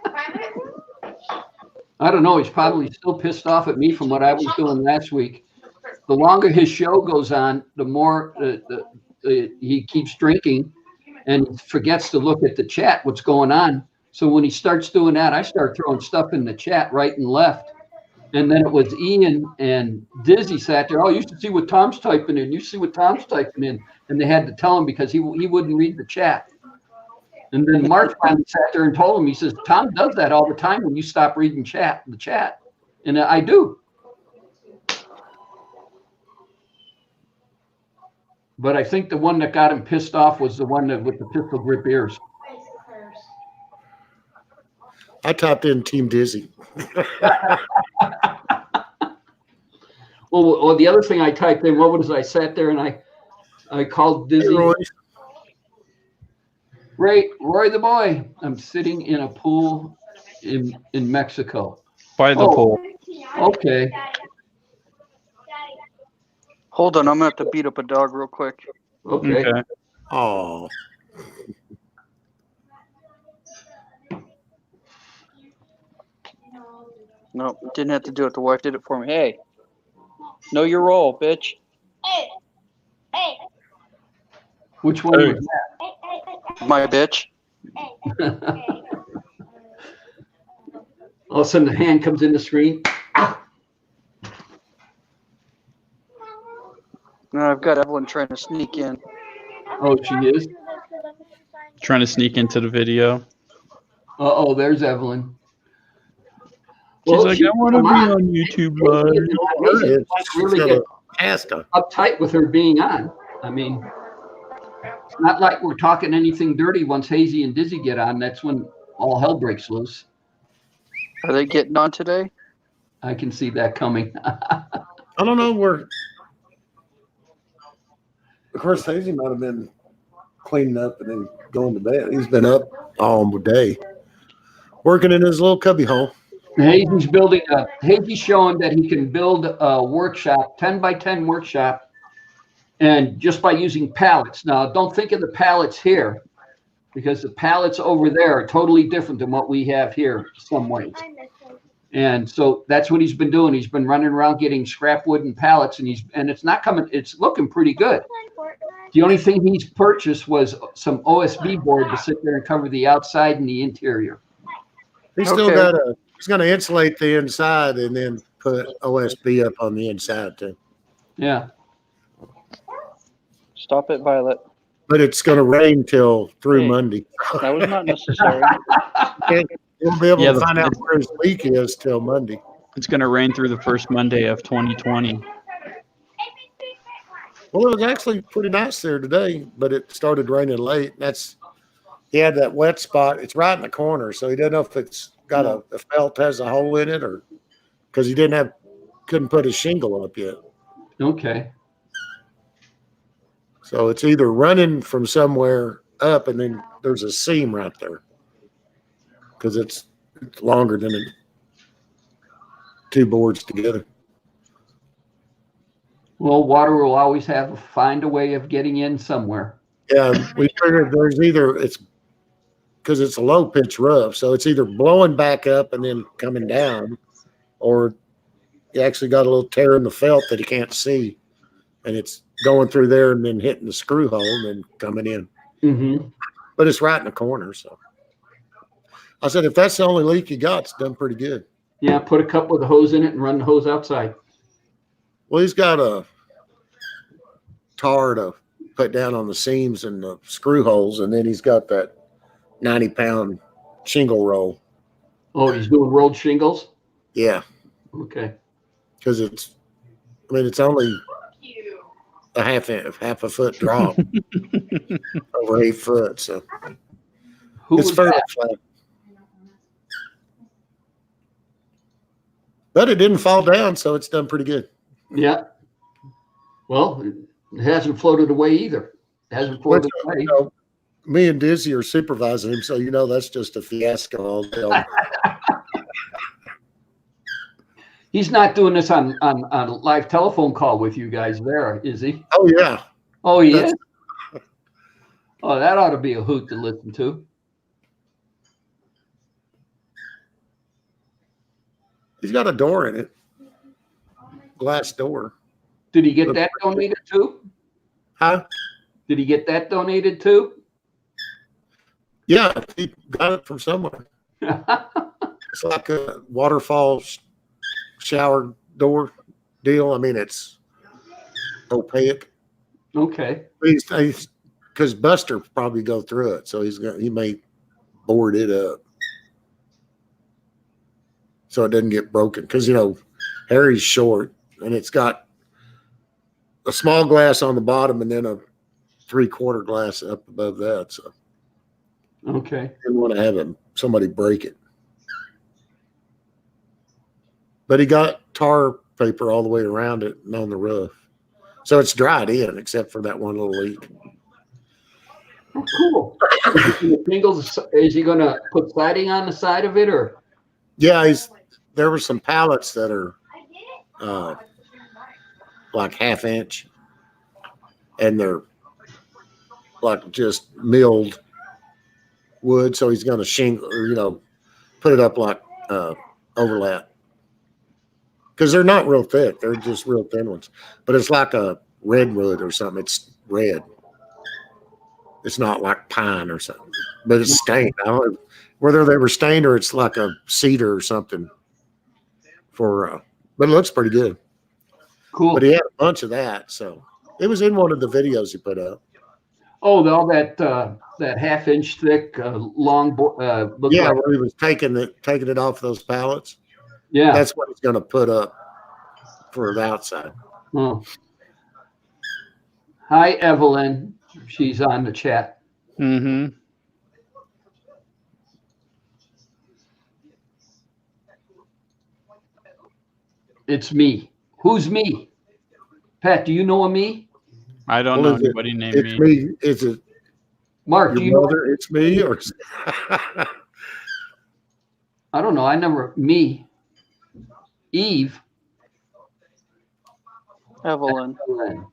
don't know. He's probably still pissed off at me from what I was doing last week. The longer his show goes on, the more he keeps drinking and forgets to look at the chat, what's going on. So when he starts doing that, I start throwing stuff in the chat right and left. And then it was Ian and Dizzy sat there. Oh, you should see what Tom's typing in. You see what Tom's typing in. And they had to tell him because he wouldn't read the chat. And then Mark finally sat there and told him, he says, Tom does that all the time when you stop reading the chat. And I do. But I think the one that got him pissed off was the one with the pistol grip ears. I typed in Team Dizzy. Well, the other thing I typed in, what was I sat there and I called Dizzy. Hey, Roy the boy. I'm sitting in a pool in Mexico. By the pool. Okay. Hold on, I'm gonna have to beat up a dog real quick. Okay. Okay. Oh, No, didn't have to do it. The wife did it for me. Hey, know your role, bitch. Hey, hey, Which one Hey. was My bitch. that? All of a sudden the hand comes in the screen. No, I've got Evelyn trying to sneak in. Oh, she is? Trying to sneak into the video. Uh-oh, there's Evelyn. She's like, she- I want to be come on YouTube Live. Really really get ask her. uptight with her being on. I mean, it's not like we're talking anything dirty once Hazy and Dizzy get on. That's when all hell breaks loose. Are they getting on today? I can see that coming. I don't know where. Of course, Hazy might have been cleaning up and then going to bed. He's been up all day, working in his little cubby hole. Hazy's showing that he can build a workshop, 10 by 10 workshop, and just by using pallets. Now, don't think of the pallets here, because the pallets over there are totally different than what we have here some ways. And so that's what he's been doing. He's been running around getting scrap wood and pallets, and it's not coming. It's looking pretty good. The only thing he's purchased was some OSB board to sit there and cover the outside and the interior. He's still Okay. got he's going to insulate the inside and then put OSB up on the inside too. Yeah. Stop it, Violet. But it's going to rain till through Hey. Monday. That was not necessary. You won't be able Yeah, to find out where his leak is till Monday. It's going to rain through the first Monday of 2020. Well, it was actually pretty nice there today, but it started raining late. He had that wet spot. It's right in the corner, so he doesn't know if it's got the felt has a hole in it or because he couldn't put his shingle up yet. Okay. So it's either running from somewhere up and then there's a seam right there because it's longer than two boards together. Well, water will always find a way of getting in somewhere. Yeah, we figured there's it's because it's a low pitch roof, so it's either blowing back up and then coming down, or you actually got a little tear in the felt that you can't see, and it's going through there and then hitting the screw hole and then coming in. Mm-hmm. But it's right in the corner, so I said if that's the only leak you got, it's done pretty good. Yeah, put a cup with a hose in it and run the hose outside. Well, he's got a tar to put down on the seams and the screw holes, and then he's got that 90-pound shingle roll. Oh, he's doing rolled shingles? Yeah, Okay. because it's only a half a foot drop over 8 foot. So Who it's was fairly that? flat. But it didn't fall down, so it's done pretty good. Yeah. Well, it hasn't floated away either. It hasn't floated away. You know, me and Dizzy are supervising him, so that's just a fiasco all day. He's not doing this on a live telephone call with you guys there, is he? Oh yeah. Oh, he That's- is? Oh, that ought to be a hoot to listen to. He's got a door in it. Glass door. Did he get that donated too? Huh? Did he get that donated too? Yeah, he got it from somewhere. It's like a waterfall shower door deal. I mean, it's opaque. Okay. Because Buster probably go through it, so he may board it up so it doesn't get broken. Because Harry's short, and it's got a small glass on the bottom and then a 3/4 glass up above that. So Okay. didn't want to have somebody break it. But he got tar paper all the way around it and on the roof. So it's dried in except for that one little leak. Oh, cool. Is he going to put siding on the side of it or? Yeah, there were some pallets that are like 1/2 inch, and they're like just milled wood. So he's going to shingle or put it up like overlap. Because they're not real thick. They're just real thin ones. But it's like a redwood or something. It's red. It's not like pine or something. But it's stained. I don't know whether they were stained or it's like a cedar or something. But it looks pretty good. Cool. But he had a bunch of that. So it was in one of the videos he put up. Oh, all that 1/2 inch thick, long. Where he was taking it off those pallets. Yeah. That's what he's going to put up for the outside. Oh. Hi, Evelyn. She's on the chat. Mm-hmm. It's me. Who's me? Pat, do you know a me? I don't know anybody named It's me. Is it Mark, do you your know? mother? It's me, or I don't know. I never. Me. Eve. Evelyn. Evelyn.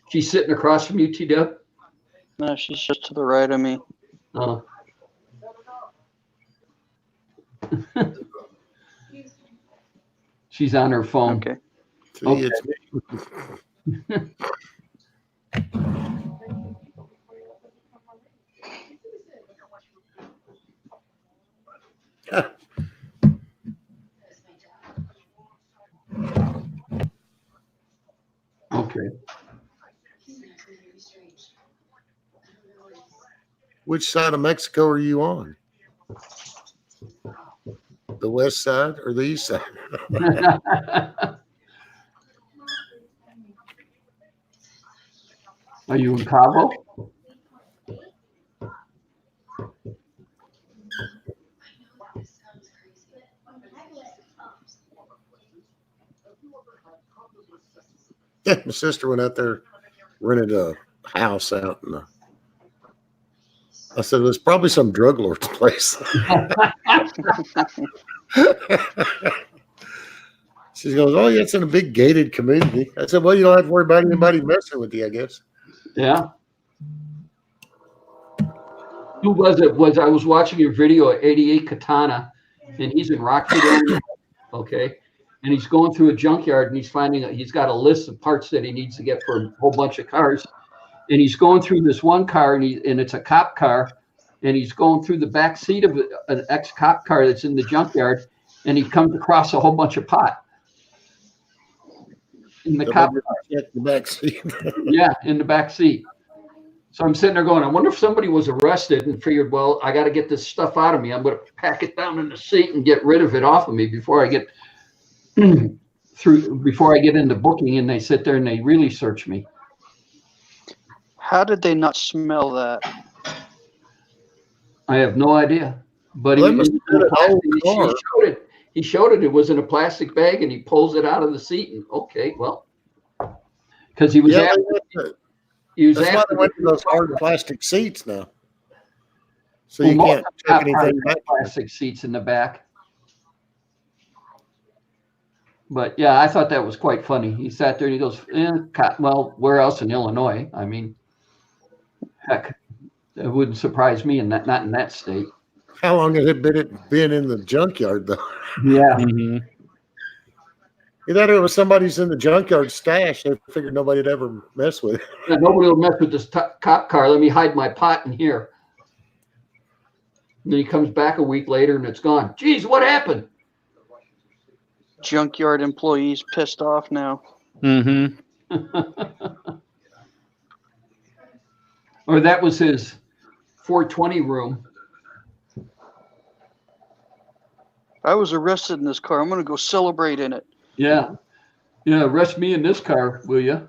She's sitting across from you, T-Dub? No, she's just to the right of me. Oh. She's on her phone. Okay. See, Okay. it's me. Okay. Which side of Mexico are you on? The west side or the east side? Are you in Cabo? Yeah, my sister went out there, rented a house out in the. I said, there's probably some drug lord's place. She goes, oh, yeah, it's in a big gated community. I said, well, you don't have to worry about anybody messing with you, I guess. Yeah. Who was it? I was watching your video at 88 Katana, and he's in Rockford, Illinois, okay? And he's going through a junkyard, and he's got a list of parts that he needs to get for a whole bunch of cars. And he's going through this one car, and it's a cop car, and he's going through the back seat of an ex-cop car that's in the junkyard, and he comes across a whole bunch of pot in the cop car. Check the back seat. Yeah, in the back seat. So I'm sitting there going, I wonder if somebody was arrested and figured, well, I got to get this stuff out of me. I'm going to pack it down in the seat and get rid of it off of me before I get through before I get into booking, and they sit there and they really search me. How did they not smell that? I have no idea. But Well, he, they must have put it in the car. showed it. He showed it. It was in a plastic bag, and he pulls it out of the seat. And okay, well, because he was Yeah, after, they went to- he was that's why after they went to those hard plastic seats now. So Well, you most can't of them check have anything back. plastic seats in the back. But yeah, I thought that was quite funny. He sat there and he goes, well, where else in Illinois? I mean, heck, it wouldn't surprise me not in that state. How long has it been in the junkyard though? Yeah. Hmm. You thought it was somebody's in the junkyard stash. They figured nobody'd ever mess with it. Nobody will mess with this cop car. Let me hide my pot in here. And then he comes back a week later and it's gone. Geez, what happened? Junkyard employees pissed off now. Hmm. Or that was his 420 room. I was arrested in this car. I'm going to go celebrate in it. Yeah. Yeah, arrest me in this car, will you?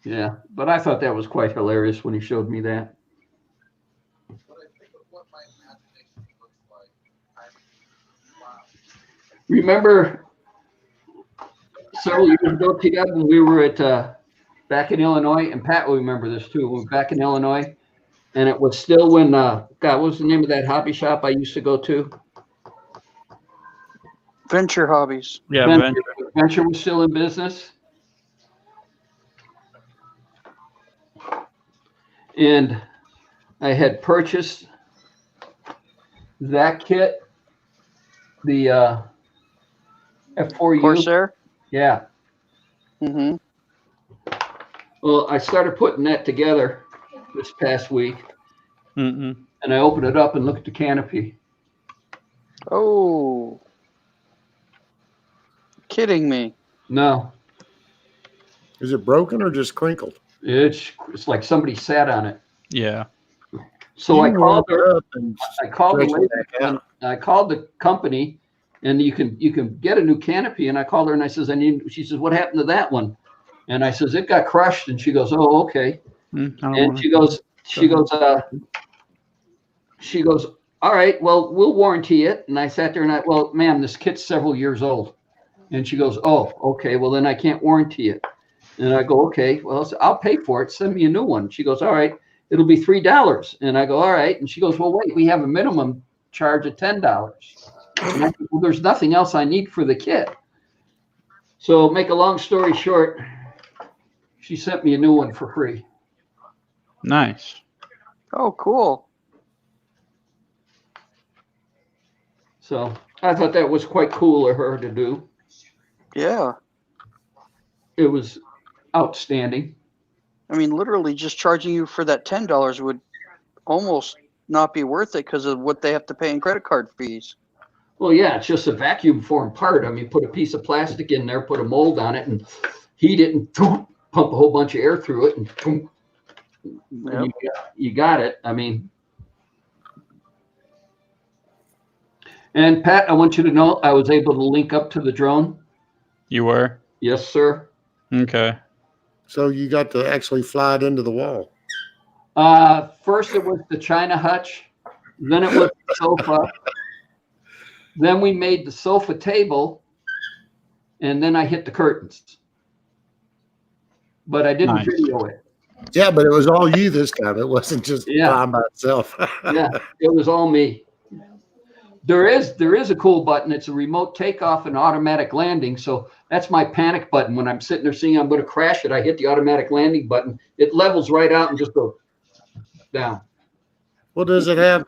Yeah, but I thought that was quite hilarious when he showed me that. Remember several years ago, Ted, when we were at back in Illinois, and Pat will remember this too. We were back in Illinois, and it was still when God, what was the name of that hobby shop I used to go to? Venture Hobbies. Yeah, Venture was still in business. And I had purchased that kit, the F4U. Corsair. Yeah. Mm-hmm. Well, I started putting that together this past week, Mm-mm. and I opened it up and looked at the canopy. Oh. Kidding me. No, Is it broken or just crinkled? it's like somebody sat on it. Yeah. So I You called warm her. it up and I called the stretch lady, it back out. I called the company, and you can get a new canopy. And I called her and I says, she says, what happened to that one? And I says, it got crushed. And she goes, oh, okay. Mm, I don't And wanna- she goes, all right, well, we'll warranty it. And I sat there and well, ma'am, this kit's several years old. And she goes, oh, okay, well then I can't warranty it. And I go, okay, well, I'll pay for it. Send me a new one. She goes, all right, it'll be $3. And I go, all right. And she goes, well, wait, we have a minimum charge of $10. And I go, well, there's nothing else I need for the kit. So make a long story short, she sent me a new one for free. Nice. Oh, cool. So I thought that was quite cool of her to do. Yeah. It was outstanding. I mean, literally just charging you for that $10 would almost not be worth it because of what they have to pay in credit card fees. Well, yeah, it's just a vacuum form part. I mean, put a piece of plastic in there, put a mold on it, and heat it, and pump a whole bunch of air through it, and Yep. you got it. I mean, and Pat, I want you to know I was able to link up to the drone. You were? Yes, sir. Okay. So you got to actually fly it into the wall. First it was the China hutch, then it was the sofa, then we made the sofa table, and then I hit the curtains. But I didn't Nice. video it. Yeah, but it was all you this time. It wasn't just Yeah. flying by itself. Yeah, it was all me. There is a cool button. It's a remote takeoff and automatic landing. So that's my panic button. When I'm sitting there seeing I'm going to crash it, I hit the automatic landing button. It levels right out and just goes down. Well, does it have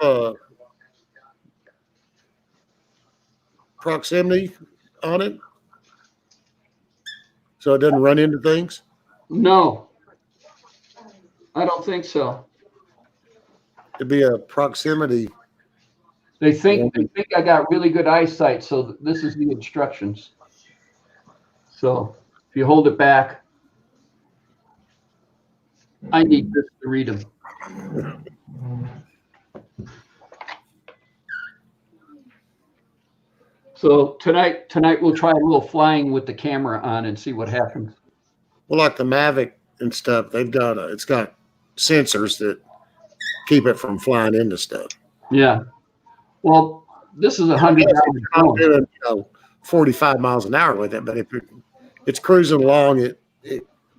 proximity on it? So it doesn't run into things? No, I don't think so. It'd be a proximity. They think I got really good eyesight. So this is the instructions. So if you hold it back, I need this to read them. So tonight we'll try a little flying with the camera on and see what happens. Well, like the Mavic and stuff, it's got sensors that keep it from flying into stuff. Yeah. Well, this is $100 I'm drone. doing 45 miles an hour with it, but if it's cruising along, it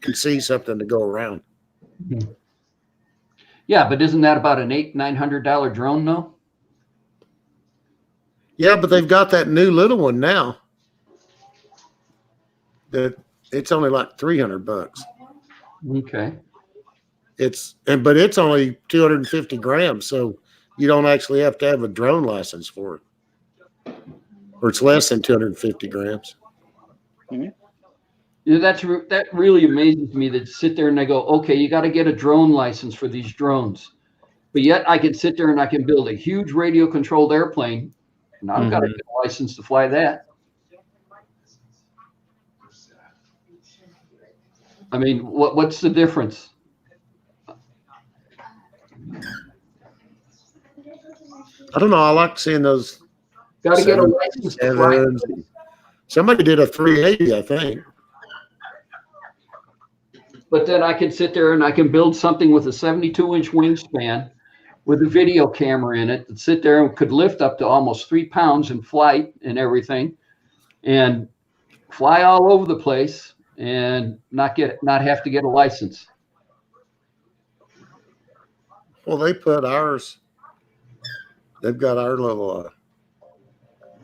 can see something to go around. Yeah, but isn't that about an $900 drone though? Yeah, but they've got that new little one now. That it's only like $300. Okay. But it's only 250 grams, so you don't actually have to have a drone license for it, or it's less than 250 grams. Yeah, that really amazes me that sit there and they go, okay, you got to get a drone license for these drones, but yet I can sit there and I can build a huge radio controlled airplane, and I've got to get a license to fly that. I mean, what's the difference? I don't know. I like seeing those. Got to get a license to fly. sevens. Somebody did a 380, I think. But then I can sit there and I can build something with a 72-inch wingspan with a video camera in it that sit there and could lift up to almost 3 pounds in flight and everything, and fly all over the place and not have to get a license. Well, they've got our little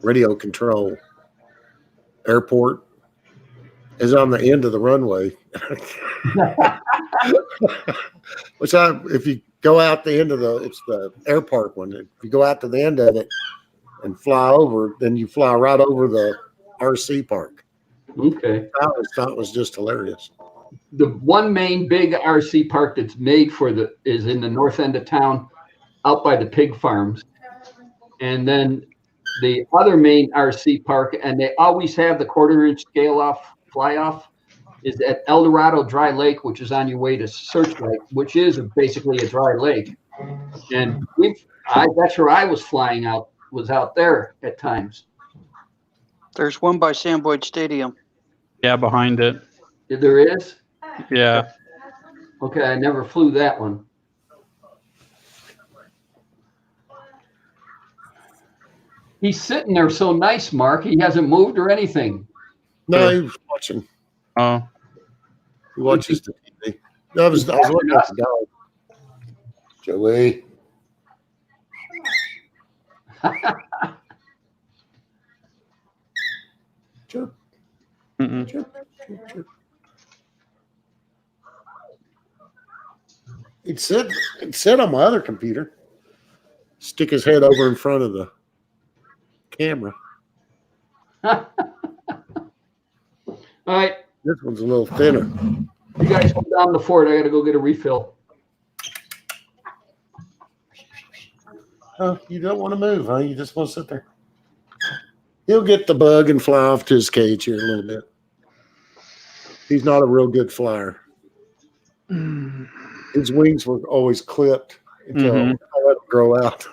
radio control airport is on the end of the runway. If you go out the end of it's the air park one. If you go out to the end of it and fly over, then you fly right over the RC park. Okay. I always thought it was just hilarious. The one main big RC park that's made is in the north end of town, out by the pig farms. And then the other main RC park, and they always have the 1/4-inch fly off, is at El Dorado Dry Lake, which is on your way to Search Lake, which is basically a dry lake. And that's where I was flying out, was out there at times. There's one by Sam Boyd Stadium. Yeah, behind it. There is? Yeah. Okay, I never flew that one. He's sitting there so nice, Mark. He hasn't moved or anything. No, he was watching. Oh, He watches the TV. No, I was looking at the dog. Joey. Chirp, mm-mm. chirp, chirp, chirp. He'd sit on my other computer, stick his head over in front of the camera. All right, This one's a little thinner. you guys go down the fort. I got to go get a refill. Oh, you don't want to move, huh? You just want to sit there. He'll get the bug and fly off to his cage here in a little bit. He's not a real good flyer. His wings were always clipped until I let him grow out.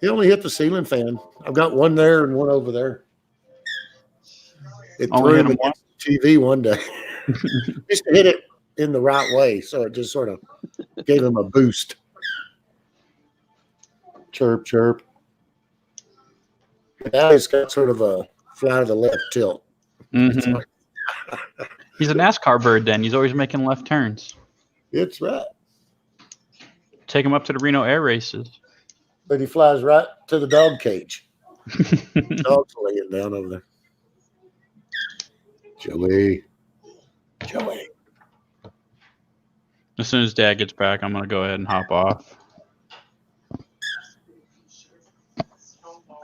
He only hit the ceiling fan. I've got one there and one over there. It threw him against the TV one day. Just hit it in the right way, so it just sort of gave him a boost. Chirp, chirp. Now he's got sort of a fly to the left tilt. It's like, He's a NASCAR bird then. He's always making left turns. it's right. Take him up to the Reno air races. But he flies right to the dog cage. Dog's laying down over there. Joey. Joey. As soon as Dad gets back, I'm going to go ahead and hop off.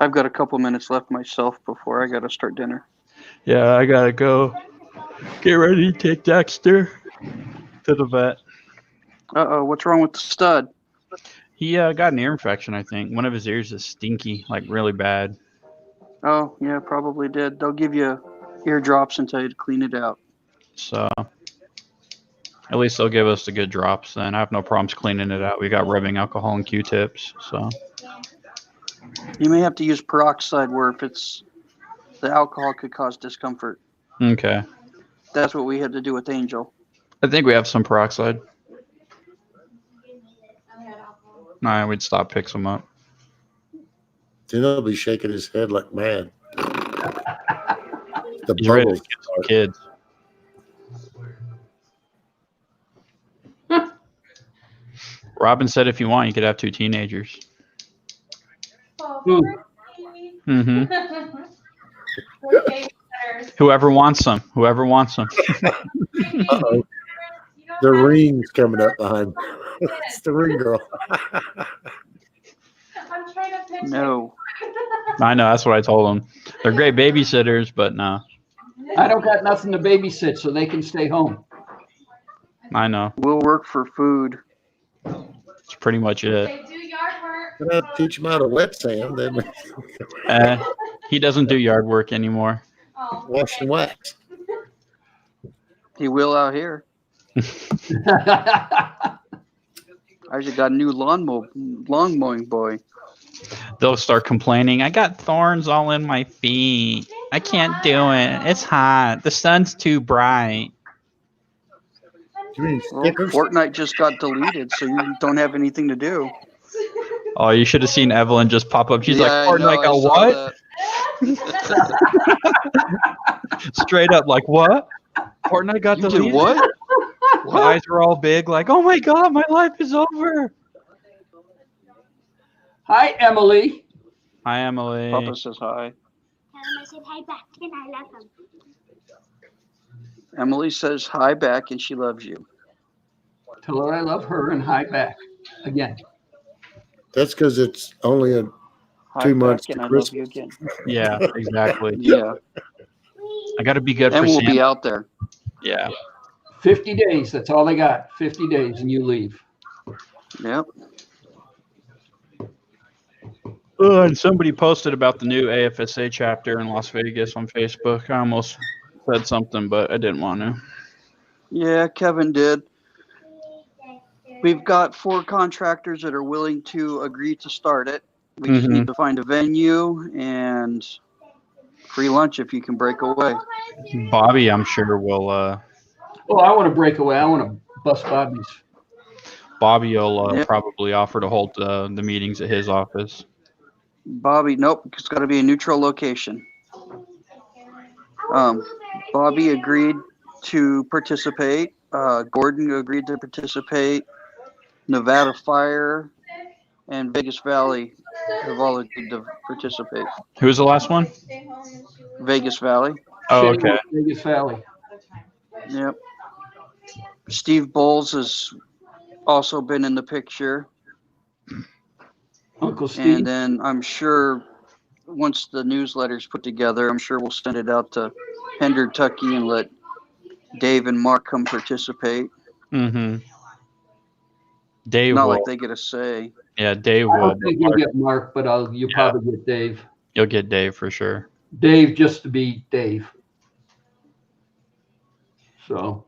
I've got a couple minutes left myself before I got to start dinner. Yeah, I got to go get ready to take Dexter to the vet. Uh-oh, what's wrong with the stud? He got an ear infection, I think. One of his ears is stinky, like really bad. Oh, yeah, probably did. They'll give you ear drops and tell you to clean it out. So at least they'll give us the good drops then. I have no problems cleaning it out. We got rubbing alcohol and Q-tips. So You may have to use peroxide where if it's the alcohol could cause discomfort. Okay. That's what we had to do with Angel. I think we have some peroxide. Nah, we'd stop, pick some up. Then he'll be shaking his head like mad. The He's ready to bubbles. get some kids. Robin said if you want, you could have 2 teenagers. Ooh. Mm-hmm. Whoever wants them. Whoever wants them. Uh-oh. The ring's coming up behind. It's the ring girl. I'm trying to picture. No. I know. That's what I told them. They're great babysitters, but no. I don't got nothing to babysit, so they can stay home. I know. We'll work for food. That's pretty much it. They do yard work. But I'll teach him how to wet sand. Then He doesn't do yard work anymore. Oh, wash and wax. He will out here. I just got a new lawn mowing boy. They'll start complaining. I got thorns all in my feet. I can't do it. It's hot. The sun's too bright. You mean Well, stickers? Fortnite just got deleted, so you don't have anything to do. Oh, you should have seen Evelyn just pop up. She's like, I Fortnite know, I got saw what? that. Straight up, like, what? Fortnite got You deleted? did what? The eyes were all big, like, oh my God, my life is over. Hi, Emily. Hi, Emily. Papa says hi. Tell him I said hi back and I love him. Emily says hi back and she loves you. Tell her I love her and hi back again. That's because it's only a Hi 2 back months and to I love Christmas. you again. Yeah, exactly. Yeah, I got to be good and for we'll Santa. be out there. Yeah. 50 days. That's all they got. 50 days and you leave. Yep. And somebody posted about the new AFSA chapter in Las Vegas on Facebook. I almost said something, but I didn't want to. Yeah, Kevin did. We've got 4 contractors that are willing to agree to start it. We just Mhm. need to find a venue and free lunch if you can break away. Bobby, I'm sure, will. Oh, I want to break away. I want to bust Bobby's. Bobby will Yep. probably offer to hold the meetings at his office. Bobby, nope, it's got to be a neutral location. Bobby agreed to participate. Gordon agreed to participate. Nevada Fire and Vegas Valley have all agreed to participate. Who was the last one? Vegas Valley. Oh, City okay. of Vegas Valley. Yep. Steve Bowles has also been in the picture. Uncle Steve. And then I'm sure once the newsletter's put together, I'm sure we'll send it out to Hendertucky and let Dave and Mark come participate. Mm-hmm. Dave Not will. like they get a say. Yeah, Dave I will. don't think you'll get Mark, but you'll Yeah. probably get Dave. You'll get Dave for sure. Dave just to be Dave. So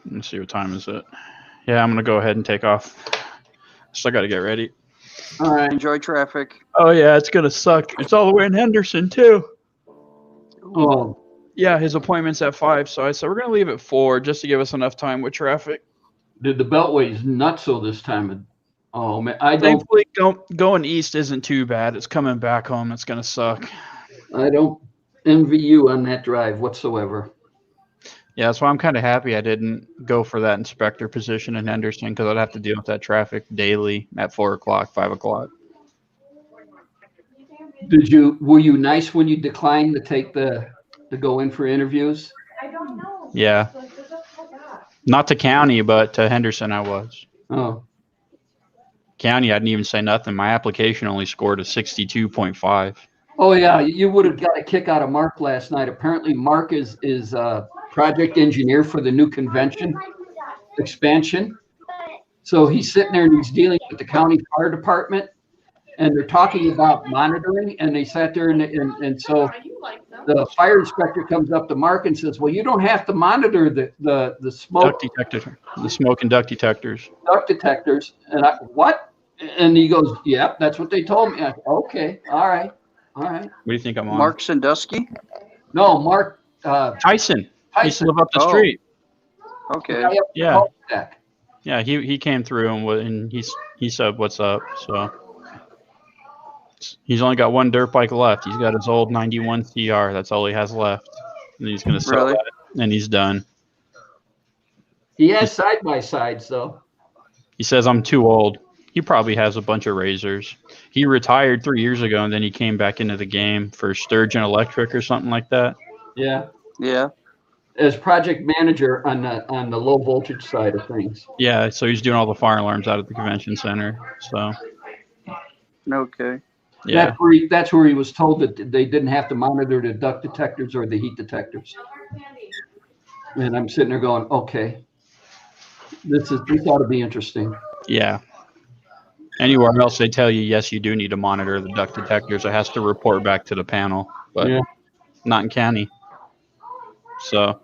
Let's see what time is it. Yeah, I'm gonna go ahead and take off. Still got to get ready. all right. Enjoy traffic. Oh yeah, it's gonna suck. It's all the way in Henderson too. Oh, Yeah, his appointment's at 5, so I said we're gonna leave at 4 just to give us enough time with traffic. did the Beltway's nutso this time? Oh man, I don't. Thankfully, going east isn't too bad. It's coming back home. It's gonna suck. I don't envy you on that drive whatsoever. Yeah, that's why I'm kind of happy I didn't go for that inspector position in Henderson because I'd have to deal with that traffic daily at 4 o'clock, 5 o'clock. Were you nice when you declined to take to go in for interviews? I don't know. Yeah. So just hold up. Not to county, but to Henderson I was. Oh, County, I didn't even say nothing. My application only scored a 62.5. oh yeah, you would have got a kick out of Mark last night. Apparently, Mark is project engineer for the new convention expansion. So he's sitting there and he's dealing with the county fire department, and they're talking about monitoring. And they sat there and so You like them. the fire inspector comes up to Mark and says, "Well, you don't have to monitor the smoke Duct detector, the smoke and duct detectors. duct detectors." And what? And he goes, yep, that's what they told me. I said, okay, all right. What do you think I'm on? Mark Sandusky? No, Mark Tyson. He used to Tyson. live up the Oh. street. Okay. Guy up the Yeah. cul-de-sac. Yeah, he came through and he said what's up. So he's only got one dirt bike left. He's got his old 91 CR. That's all he has left, and he's gonna sell Really? that, and he's done. He has side by sides though. He says I'm too old. He probably has a bunch of razors. He retired 3 years ago, and then he came back into the game for Sturgeon Electric or something like that. Yeah. Yeah. As project manager on the low voltage side of things. Yeah, so he's doing all the fire alarms out at the convention center. So Okay. yeah, That's where he was told that they didn't have to monitor the duct detectors or the heat detectors. And I'm sitting there going, okay, this ought to be interesting. yeah. Anywhere else they tell you, yes, you do need to monitor the duct detectors. It has to report back to the panel, but Yeah. not in county. So,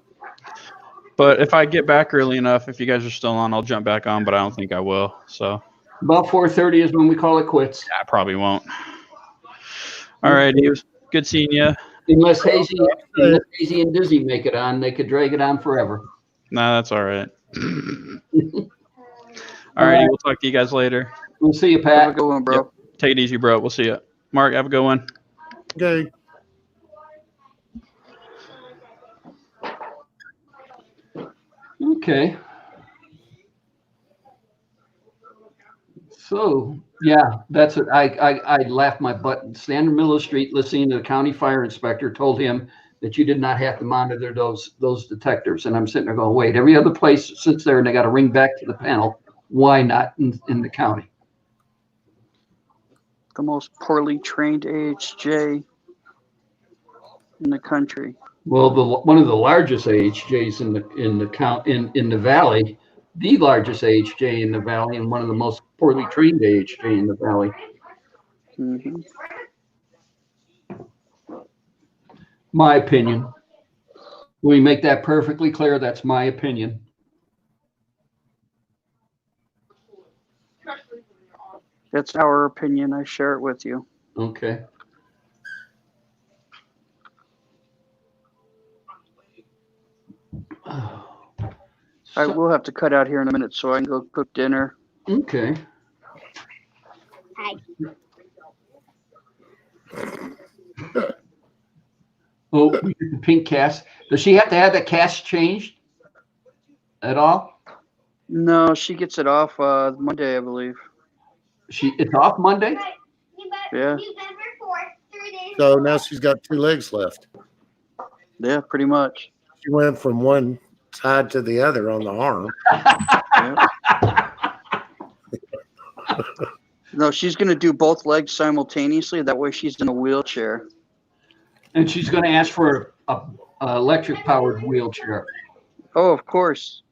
but if I get back early enough, if you guys are still on, I'll jump back on, but I don't think I will. So About 4:30 is when we call it quits. I probably won't. All right, it was good seeing you. Unless Hazy and Dizzy make it on, they could drag it on forever. Nah, that's all right. All right, we'll talk to you guys later. We'll see you, Have a Pat. good one, bro. Yep. Take it easy, bro. We'll see you. Mark, have a good one. Okay. Okay. So, yeah, that's it. I laughed my butt. Standing in the middle of the street, listening to the county fire inspector told him that you did not have to monitor those detectors. And I'm sitting there going, wait, every other place sits there and they got to ring back to the panel. Why not in the county? The most poorly trained AHJ in the country. Well, one of the largest AHJs in the valley, the largest AHJ in the valley, and one of the most poorly trained AHJ in the valley. Hmm. My opinion. We make that perfectly clear. That's my opinion. That's our opinion. I share it with you. Okay. I will have to cut out here in a minute so I can go cook dinner. Okay. Hi. Oh, we did the pink cast. Does she have to have that cast changed at all? No, she gets it off Monday, I believe. It's off Monday? Right. Yeah. November 4th, 3 days. So now she's got 2 legs left. Yeah, pretty much. She went from one side to the other on the arm. No, she's going to do both legs simultaneously. That way she's in a wheelchair. And she's going to ask for a electric powered wheelchair. Oh, of course.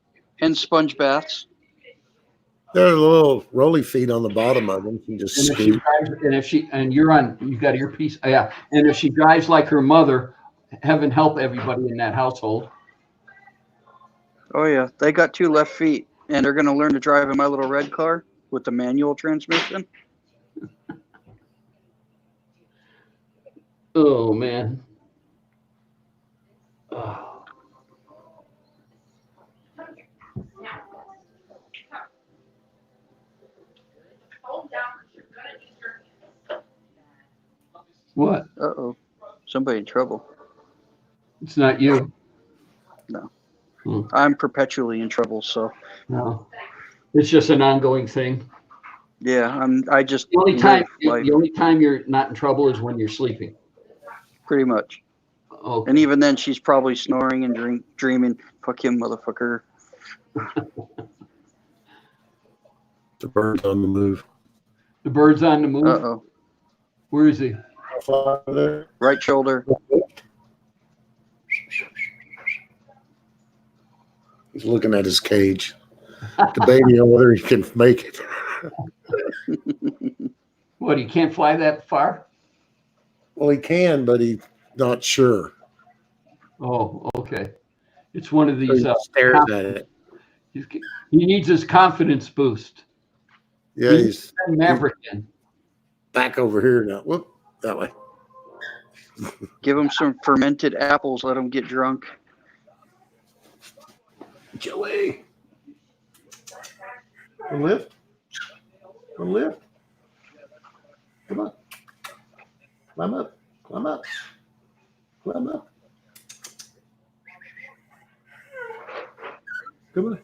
And sponge baths. There's a little rolly feet on the bottom of them. You just And if scoot. you got your piece. Yeah. And if she drives like her mother, heaven help everybody in that household. Oh, yeah. They got 2 left feet. And they're going to learn to drive in my little red car with the manual transmission. Oh, man. Oh. What? Uh-oh. Somebody in trouble. It's not you. I'm perpetually in trouble, so No. It's just an ongoing thing. yeah, I just The only live time you're not in trouble is when you're sleeping. pretty much. Oh, And even then she's probably snoring and dreaming, fuck him, motherfucker. The bird's on the move. the bird's on the move. Uh-oh. Where is he? There. Right shoulder. He's looking at his cage, debating on whether he can make it. What, he can't fly that far? Well, he can, but he's not sure. Oh, okay. It's one of So these. he stares at it. He needs his confidence boost. Yeah, he's Maverick in. back over here now. Whoop, that way. Give them some fermented apples. Let them get drunk. Joey. Come lift. Come lift. Come on. Climb up. Climb up. Climb up. Come on.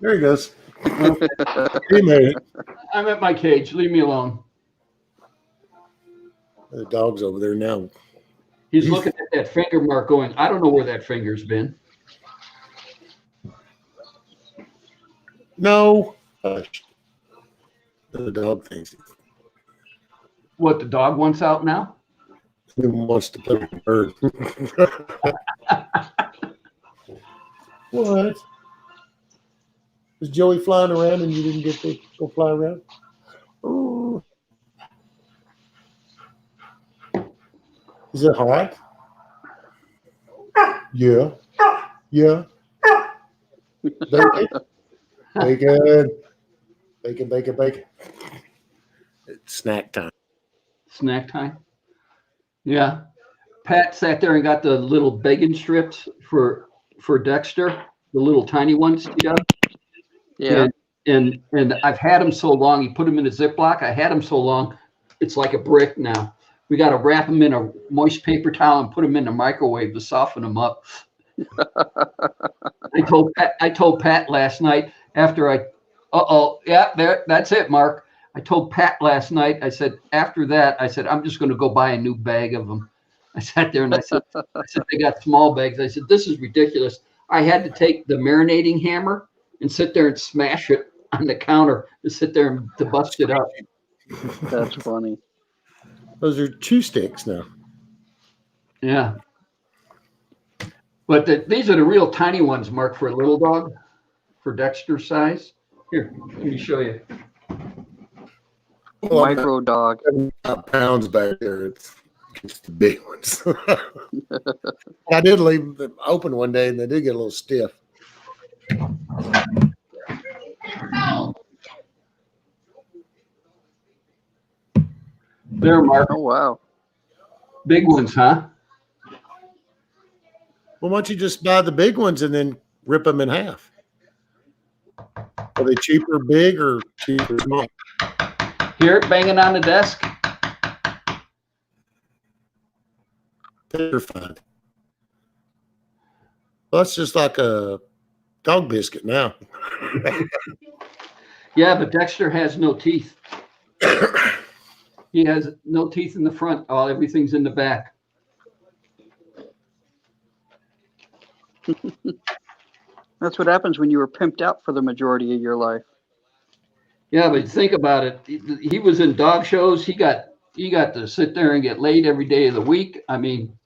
There he goes. He made it. I'm at my cage. Leave me alone. The dog's over there now. He's looking at that finger mark going, I don't know where that finger's been. No. Hush. The dog thinks What, the dog wants out now? he wants to play with the bird. What? Was Joey flying around and you didn't get to go fly around? Oh. Is it hot? Yeah. Yeah. Bacon. Bacon. Bacon, bacon, bacon. It's snack time. Snack time. Yeah. Pat sat there and got the little bacon strips for Dexter, the little tiny ones. Yeah. And I've had them so long. He put them in a Ziploc. I had them so long, it's like a brick now. We got to wrap them in a moist paper towel and put them in the microwave to soften them up. I told Pat last night after that's it, Mark. I told Pat last night, I said, after that, I said, I'm just going to go buy a new bag of them. I sat there and I said, they got small bags. I said, this is ridiculous. I had to take the marinating hammer and sit there and smash it on the counter to sit there and to bust it up. That's funny. Those are chew sticks now. Yeah. But these are the real tiny ones, Mark, for a little dog, for Dexter's size. Here, let me show you. Well, Micro dog. 75 pounds back there. It's the big ones. I did leave them open one day and they did get a little stiff. There, Mark. Oh, wow. Big ones, huh? Well, why don't you just buy the big ones and then rip them in half? Are they cheaper big or cheaper small? Here, banging on the desk. They're fine. Well, that's just like a dog biscuit now. Yeah, but Dexter has no teeth. He has no teeth in the front. All everything's in the back. That's what happens when you were pimped out for the majority of your life. Yeah, but think about it. He was in dog shows. He got to sit there and get laid every day of the week. I mean,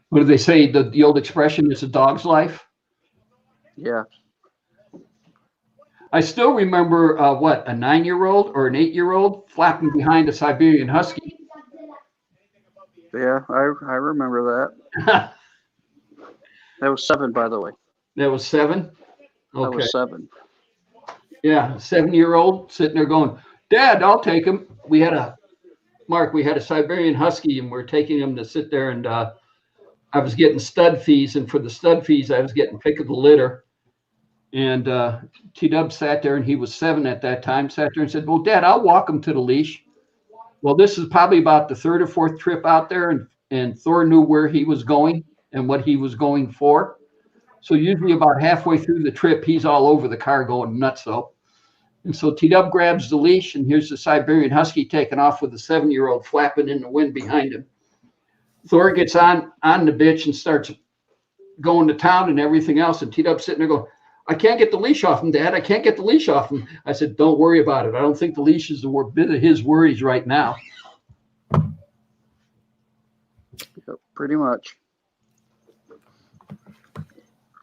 what do they say? The old expression is a dog's life. Yeah. I still remember a 9-year-old or an 8-year-old flapping behind a Siberian Husky. Yeah, I remember that. That was 7, by the way. That was 7. That Okay. was 7. Yeah, 7-year-old sitting there going, Dad, I'll take him. We had a Siberian Husky and we're taking him to sit there and I was getting stud fees, and for the stud fees I was getting pick of the litter. And T-Dub sat there, and he was 7 at that time, sat there and said, well, Dad, I'll walk him to the leash. Well, this is probably about the 3rd or 4th trip out there, and Thor knew where he was going and what he was going for. So usually about halfway through the trip, he's all over the car going nutso. And so T-Dub grabs the leash, and here's the Siberian Husky taking off with the 7-year-old flapping in the wind behind him. Thor gets on the bitch and starts going to town and everything else, and T-Dub sitting there going, I can't get the leash off him, Dad. I can't get the leash off him. I said, don't worry about it. I don't think the leash is a bit of his worries right now. Yep, pretty much.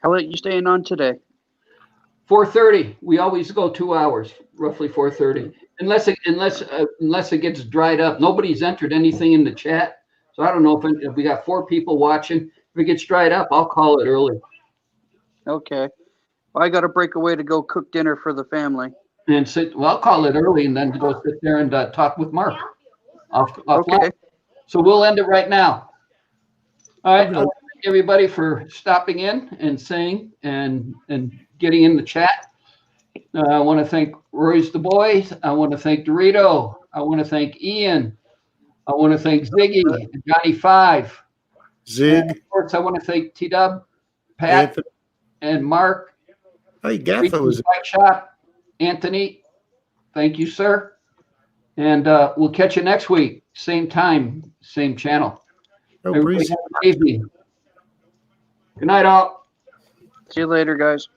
How late you staying on today? 4:30. We always go 2 hours, roughly 4:30, unless it gets dried up. Nobody's entered anything in the chat, so I don't know if we got 4 people watching. If it gets dried up, I'll call it early. Okay. I got to break away to go cook dinner for the family. And sit, well, I'll call it early and then go sit there and talk with Mark. Okay. So we'll end it right now. All right. I want to thank everybody for stopping in and saying and getting in the chat. I want to thank Royce the Boys. I want to thank Dorito. I want to thank Ian. I want to thank Ziggy and Johnny Five. Zig. And of course, I want to thank T-Dub, Pat, Anthony. and Mark. Hey, Gaffa was. Bike Shop. Anthony, thank you, sir. And we'll catch you next week. Same time, same channel. Oh, Everybody Breezy. have a good evening. Good night, all. See you later, guys.